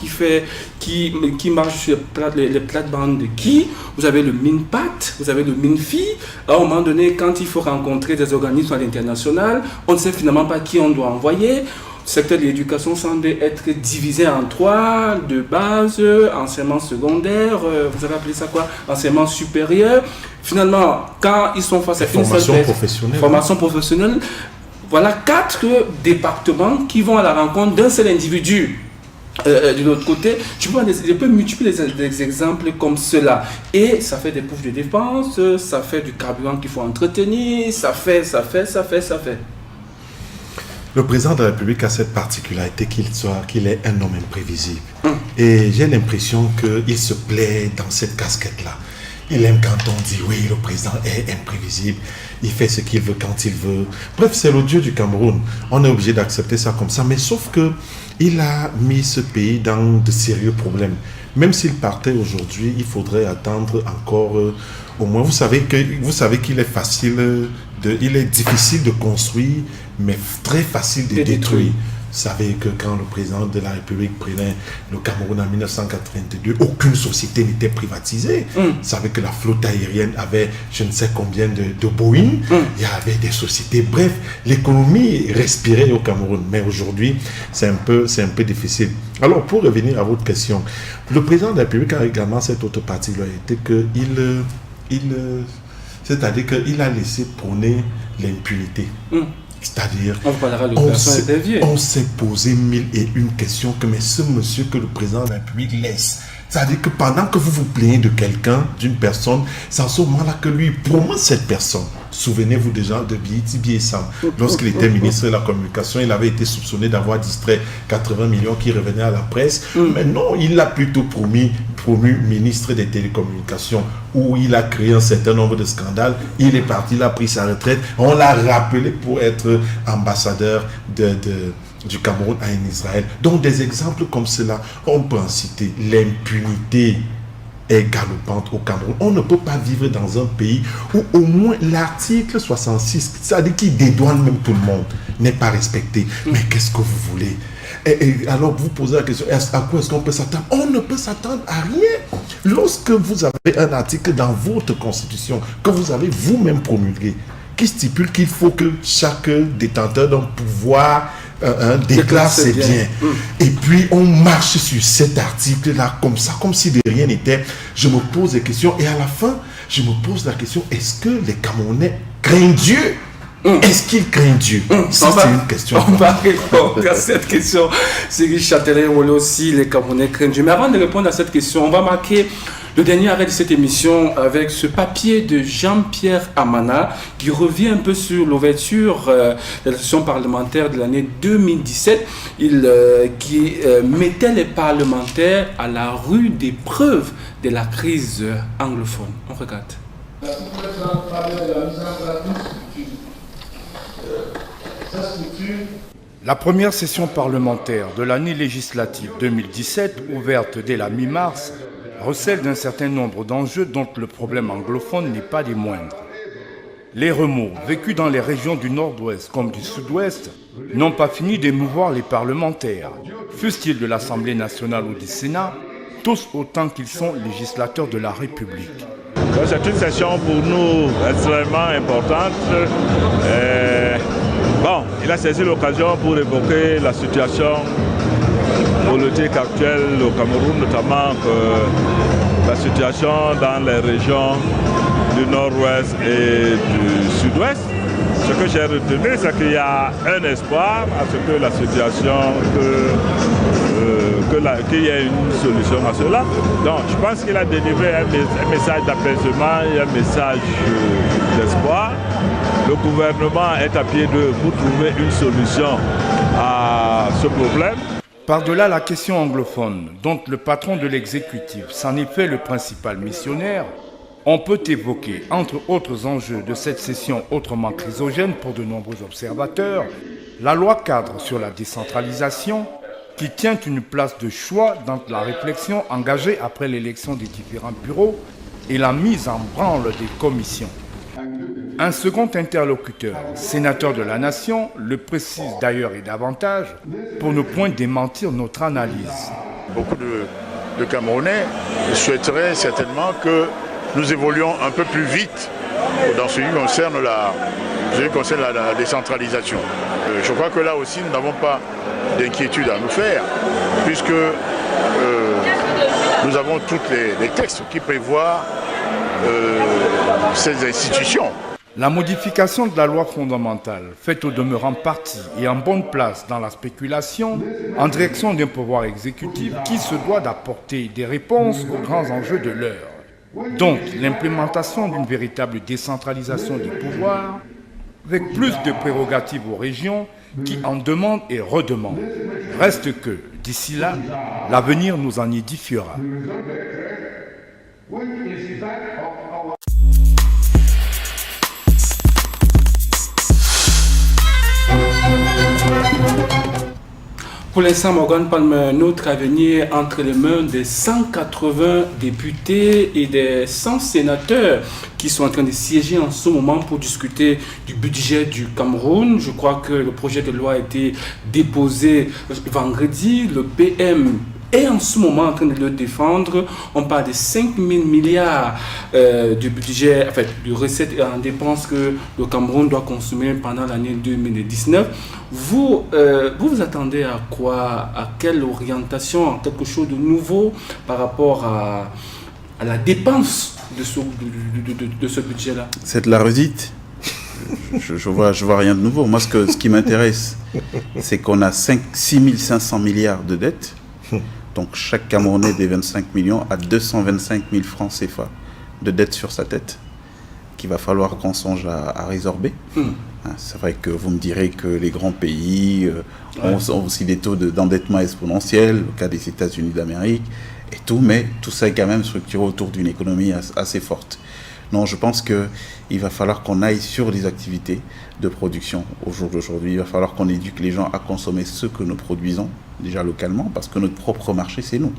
qui marche sur les plates-bandes de qui. Vous avez le MINPAT, vous avez le MINFI. À un moment donné, quand il faut rencontrer des organismes à l'international, on ne sait finalement pas qui on doit envoyer. Le secteur de l'éducation semble être divisé en 3, de base, enseignement secondaire, vous avez appelé ça quoi? Enseignement supérieur. Finalement, quand ils sont face à une seule formation professionnelle, voilà 4 départements qui vont à la rencontre d'un seul individu. De l'autre côté, je peux multiplier des exemples comme cela. Et ça fait des poufs de dépenses, ça fait du carburant qu'il faut entretenir, ça fait. Le président de la République a cette particularité qu'il est un homme imprévisible. Et j'ai l'impression qu'il se plaît dans cette casquette-là. Il aime quand on dit oui, le président est imprévisible, il fait ce qu'il veut quand il veut. Bref, c'est l'odieux du Cameroun. On est obligé d'accepter ça comme ça. Mais sauf qu'il a mis ce pays dans de sérieux problèmes. Même s'il partait aujourd'hui, il faudrait attendre encore au moins. Vous savez qu'il est facile, il est difficile de construire, mais très facile de détruire. Vous savez que quand le président de la République prenait le Cameroun en 1982, aucune société n'était privatisée. Vous savez que la flotte aérienne avait je ne sais combien de Boeing. Il y avait des sociétés. Bref, l'économie respirait au Cameroun. Mais aujourd'hui, c'est un peu difficile. Alors, pour revenir à votre question, le président de la République a également cette autre particularité c'est-à-dire qu'il a laissé prôner l'impunité. C'est-à-dire, on s'est posé 1001 questions mais ce monsieur que le président de la République laisse. C'est-à-dire que pendant que vous vous plaignez de quelqu'un, d'une personne, c'est en ce moment-là que lui promeut cette personne. Souvenez-vous déjà de Biiti Biesam. Lorsqu'il était ministre de la Communication, il avait été soupçonné d'avoir distrait 80 millions qui revenaient à la presse. Mais non, il l'a plutôt promu ministre des Télécommunications, où il a créé un certain nombre de scandales. Il est parti, il a pris sa retraite. On l'a rappelé pour être ambassadeur du Cameroun en Israël. Donc des exemples comme cela, on peut en citer. L'impunité est galopante au Cameroun. On ne peut pas vivre dans un pays où au moins l'article 66, c'est-à-dire qui dédouane même tout le monde, n'est pas respecté. Mais qu'est-ce que vous voulez? Et alors vous posez la question, à quoi est-ce qu'on peut s'attendre? On ne peut s'attendre à rien. Lorsque vous avez un article dans votre constitution que vous avez vous-même promulgué, qui stipule qu'il faut que chaque détenteur d'un pouvoir déclare ses biens. Et puis on marche sur cet article-là comme ça, comme si de rien n'était. Je me pose des questions et à la fin, je me pose la question, est-ce que les Camerounais craignent Dieu? Est-ce qu'ils craignent Dieu? Ça, c'est une question. On va répondre à cette question. Cyril Châtelain-Rouleau aussi, les Camerounais craignent Dieu. Mais avant de répondre à cette question, on va marquer le dernier arrêt de cette émission avec ce papier de Jean-Pierre Amana qui revient un peu sur l'ouverture de la session parlementaire de l'année 2017, qui mettait les parlementaires à la rude épreuve de la crise anglophone. On regarde. La première session parlementaire de l'année législative 2017, ouverte dès la mi-mars, recèle d'un certain nombre d'enjeux dont le problème anglophone n'est pas des moindres. Les remous vécus dans les régions du nord-ouest comme du sud-ouest n'ont pas fini d'émouvoir les parlementaires, fussent-ils de l'Assemblée nationale ou du Sénat, tous autant qu'ils sont législateurs de la République. C'est une session pour nous extrêmement importante. Il a saisi l'occasion pour évoquer la situation politique actuelle au Cameroun, notamment la situation dans les régions du nord-ouest et du sud-ouest. Ce que j'ai retenu, c'est qu'il y a un espoir à ce que la situation, qu'il y ait une solution à cela. Donc je pense qu'il a délivré un message d'apaisement et un message d'espoir. Le gouvernement est à pied d'œuvre pour trouver une solution à ce problème. Par-delà la question anglophone, dont le patron de l'exécutif s'en est fait le principal missionnaire, On peut évoquer, entre autres enjeux de cette session autrement chrysogène pour de nombreux observateurs, la loi cadre sur la décentralisation qui tient une place de choix dans la réflexion engagée après l'élection des différents bureaux et la mise en branle des commissions. Un second interlocuteur, sénateur de la Nation, le précise d'ailleurs et davantage pour ne point démentir notre analyse. Beaucoup de Camerounais souhaiteraient certainement que nous évoluions un peu plus vite dans ce qui concerne la décentralisation. Je crois que là aussi, nous n'avons pas d'inquiétude à nous faire, puisque nous avons tous les textes qui prévoient ces institutions. La modification de la loi fondamentale, faite au demeurant partie et en bonne place dans la spéculation, en direction d'un pouvoir exécutif qui se doit d'apporter des réponses aux grands enjeux de l'heure. Donc, l'implémentation d'une véritable décentralisation des pouvoirs, avec plus de prérogatives aux régions qui en demandent et redemandent. Reste que, d'ici là, l'avenir nous en édifiera. Pour l'instant, Morgan Palmer, notre avenir entre les mains des 180 députés et des 100 sénateurs qui sont en train de siéger en ce moment pour discuter du budget du Cameroun. Je crois que le projet de loi a été déposé vendredi. Le PM est en ce moment en train de le défendre. On parle de 5 000 milliards du budget, en fait, de recettes et en dépenses que le Cameroun doit consommer pendant l'année 2019. Vous vous attendez à quoi? À quelle orientation? À quelque chose de nouveau par rapport à la dépense de ce budget-là? C'est de la redite. Je vois rien de nouveau. Moi, ce qui m'intéresse, c'est qu'on a 6 500 milliards de dettes. Donc chaque Camerounais des 25 millions a 225 000 francs CFA de dettes sur sa tête qu'il va falloir qu'on songe à résorber. C'est vrai que vous me direz que les grands pays ont aussi des taux d'endettement exponentiels, le cas des États-Unis d'Amérique et tout, mais tout ça est quand même structuré autour d'une économie assez forte. Non, je pense qu'il va falloir qu'on aille sur les activités de production au jour d'aujourd'hui. Il va falloir qu'on éduque les gens à consommer ce que nous produisons, déjà localement, parce que notre propre marché, c'est nous.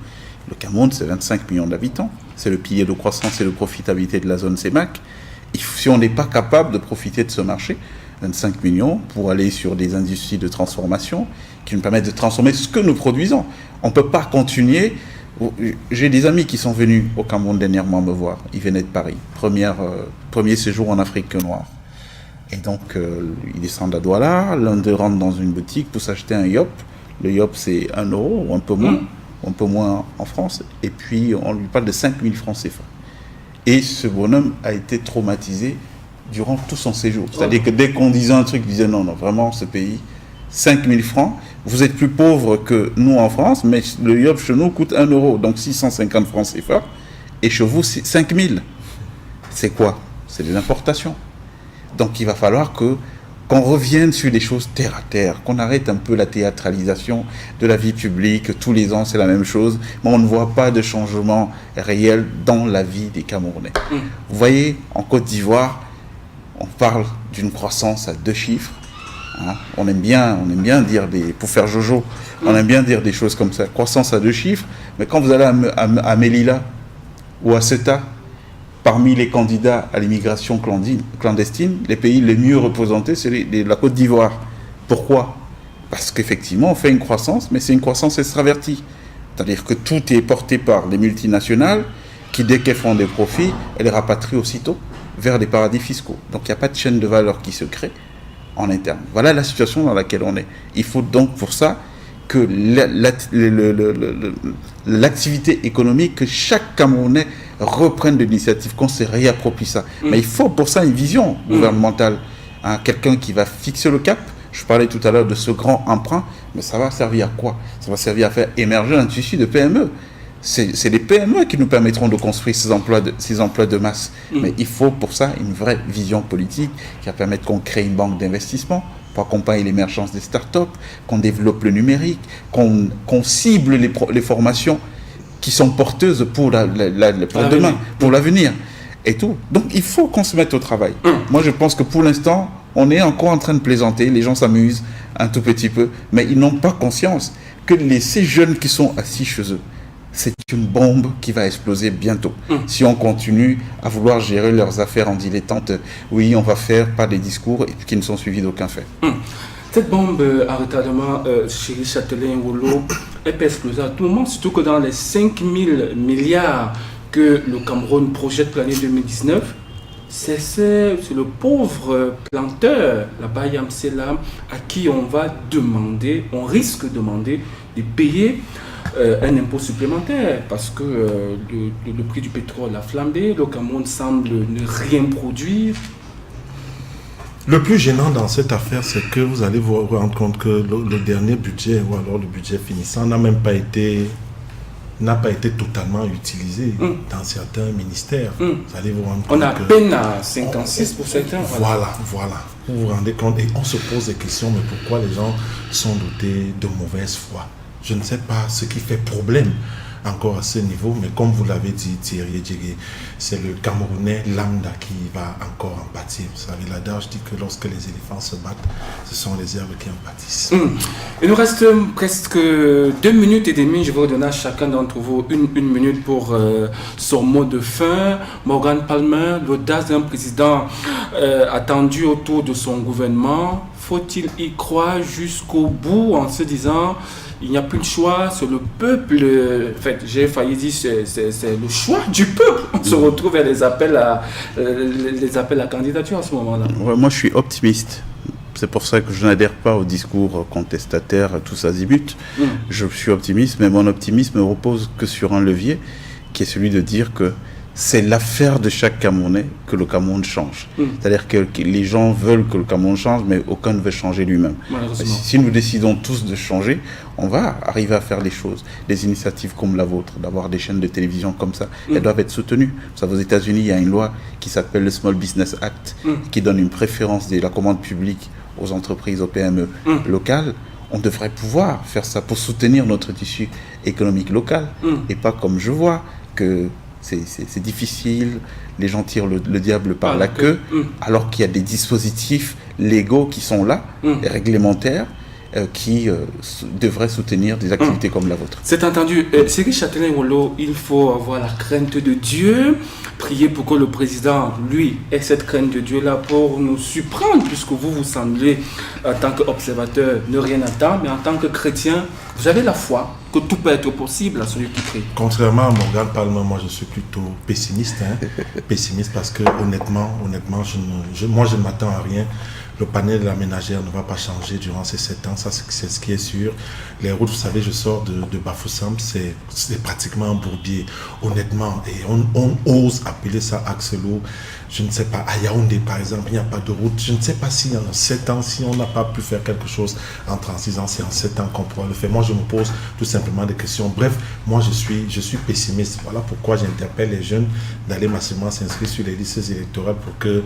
Le Cameroun, c'est 25 millions d'habitants. C'est le pilier de croissance et de profitabilité de la zone CEMAC. Si on n'est pas capable de profiter de ce marché, 25 millions, pour aller sur des industries de transformation qui nous permettent de transformer ce que nous produisons. On ne peut pas continuer. J'ai des amis qui sont venus au Cameroun dernièrement me voir. Ils venaient de Paris. Premier séjour en Afrique noire. Et donc, ils descendent à Douala. L'un d'eux rentre dans une boutique pour s'acheter un yop. Le yop, c'est 1 euro ou un peu moins en France. Et puis, on lui parle de 5 000 francs CFA. Et ce bonhomme a été traumatisé durant tout son séjour. C'est-à-dire que dès qu'on disait un truc, il disait non, vraiment, ce pays, 5 000 francs, vous êtes plus pauvre que nous en France, mais le yop chez nous coûte 1 euro, donc 650 francs CFA, et chez vous, c'est 5 000. C'est quoi? C'est des importations. Donc il va falloir qu'on revienne sur des choses terre à terre, qu'on arrête un peu la théâtralisation de la vie publique. Tous les ans, c'est la même chose, mais on ne voit pas de changement réel dans la vie des Camerounais. Vous voyez, en Côte d'Ivoire, on parle d'une croissance à 2 chiffres. On aime bien dire pour faire Jojo, on aime bien dire des choses comme ça, croissance à 2 chiffres, mais quand vous allez à Melilla ou à Ceuta, parmi les candidats à l'immigration clandestine, les pays les mieux représentés, c'est la Côte d'Ivoire. Pourquoi? Parce qu'effectivement, on fait une croissance, mais c'est une croissance extravertie. C'est-à-dire que tout est porté par les multinationales qui, dès qu'elles font des profits, elles les rapatrient aussitôt vers des paradis fiscaux. Donc il n'y a pas de chaîne de valeur qui se crée en interne. Voilà la situation dans laquelle on est. Il faut donc pour ça que l'activité économique, que chaque Camerounais reprenne de l'initiative, qu'on se réapproprie ça. Mais il faut pour ça une vision gouvernementale. Quelqu'un qui va fixer le cap. Je parlais tout à l'heure de ce grand emprunt, mais ça va servir à quoi? Ça va servir à faire émerger un tissu de PME. C'est les PME qui nous permettront de construire ces emplois de masse. Mais il faut pour ça une vraie vision politique qui va permettre qu'on crée une banque d'investissement pour accompagner l'émergence des startups, qu'on développe le numérique, qu'on cible les formations qui sont porteuses pour demain, pour l'avenir. et tout. Donc il faut qu'on se mette au travail. Moi je pense que pour l'instant, on est encore en train de plaisanter, les gens s'amusent un tout petit peu, mais ils n'ont pas conscience que ces jeunes qui sont assis chez eux, c'est une bombe qui va exploser bientôt. Si on continue à vouloir gérer leurs affaires en dilettante, oui, on va faire pas des discours et qui ne sont suivis d'aucun fait. Cette bombe à retardement, chéri Châtelain-Wolo, elle peut exploser à tout moment, surtout que dans les 5 000 milliards que le Cameroun projette pour l'année 2019, c'est le pauvre planteur, la Bayam Selam, à qui on risque de demander de payer un impôt supplémentaire parce que le prix du pétrole a flambé, le Cameroun semble ne rien produire. Le plus gênant dans cette affaire, c'est que vous allez vous rendre compte que le dernier budget, ou alors le budget finissant, n'a pas été totalement utilisé dans certains ministères. Vous allez vous rendre compte on a peine à 56 pour certains. Voilà. Vous vous rendez compte et on se pose des questions, mais pourquoi les gens sont dotés de mauvaise foi? Je ne sais pas ce qui fait problème encore à ce niveau, mais comme vous l'avez dit, Thierry Djegé, c'est le Camerounais lambda qui va encore en pâtir. Vous savez, l'adage dit que lorsque les éléphants se battent, ce sont les herbes qui en pâtissent. Il nous reste presque 2 minutes et demie. Je vais redonner à chacun d'entre vous une minute pour son mot de fin. Morgan Palmer, l'audace d'un président attendu autour de son gouvernement. Faut-il y croire jusqu'au bout en se disant il n'y a plus de choix, c'est le peuple. En fait, j'ai failli dire c'est le choix du peuple. On se retrouve vers les appels à candidature à ce moment-là. Ouais, moi, je suis optimiste. C'est pour ça que je n'adhère pas au discours contestataire à tous azimuts. Je suis optimiste, mais mon optimisme ne repose que sur un levier, qui est celui de dire que c'est l'affaire de chaque Camerounais que le Cameroun change. C'est-à-dire que les gens veulent que le Cameroun change, mais aucun ne veut changer lui-même. Si nous décidons tous de changer, on va arriver à faire les choses. Des initiatives comme la vôtre, d'avoir des chaînes de télévision comme ça, elles doivent être soutenues. Vous savez, aux États-Unis, il y a une loi qui s'appelle le Small Business Act, qui donne une préférence de la commande publique aux entreprises, aux PME locales. On devrait pouvoir faire ça pour soutenir notre tissu économique local, et pas comme je vois que c'est difficile, les gens tirent le diable par la queue, alors qu'il y a des dispositifs légaux qui sont là, et réglementaires, qui devraient soutenir des activités comme la vôtre. C'est entendu. Thierry Châtelain-Wolo, il faut avoir la crainte de Dieu, prier pour que le président, lui, ait cette crainte de Dieu-là pour nous surprendre, puisque vous semblez, en tant qu'observateur, ne rien attendre, mais en tant que chrétien, vous avez la foi que tout peut être possible à celui qui prie. Contrairement à Morgan Palmer, moi je suis plutôt pessimiste. Pessimiste parce que honnêtement, moi je ne m'attends à rien. Le panel de la ménagère ne va pas changer durant ces 7 ans, ça c'est ce qui est sûr. Les routes, vous savez, je sors de Bafoussam, c'est pratiquement un bourbier, honnêtement. Et on ose appeler ça axe lourd. Je ne sais pas, à Yaoundé par exemple, il n'y a pas de route. Je ne sais pas si en 7 ans, si on n'a pas pu faire quelque chose en 36 ans, c'est en 7 ans qu'on pourra le faire. Moi, je me pose tout simplement des questions. Bref, moi, je suis pessimiste. Voilà pourquoi j'interpelle les jeunes d'aller massivement s'inscrire sur les listes électorales pour qu'il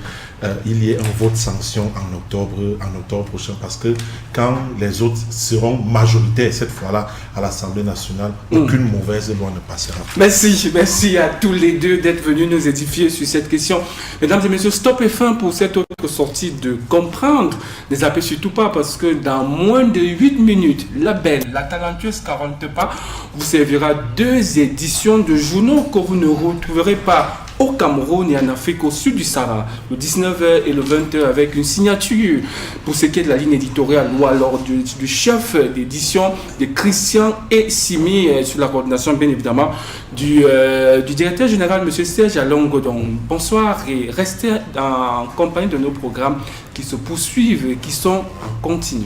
y ait un vote sanction en octobre prochain. Parce que quand les autres seront majoritaires cette fois-là à l'Assemblée nationale, aucune mauvaise loi ne passera. Merci à tous les deux d'être venus nous édifier sur cette question. Mesdames et messieurs, stop et fin pour cette autre sortie de Comprendre. Ne zappez surtout pas parce que dans moins de 8 minutes, la belle, la talentueuse 40 pas vous servira 2 éditions de journaux que vous ne retrouverez pas au Cameroun et en Afrique au sud du Sahara, le 19h et le 20h avec une signature pour ce qui est de la ligne éditoriale ou alors du chef d'édition de Christian et Simi sur la coordination bien évidemment du directeur général M. Serge Alongodon. Bonsoir et restez en compagnie de nos programmes qui se poursuivent et qui sont en continu.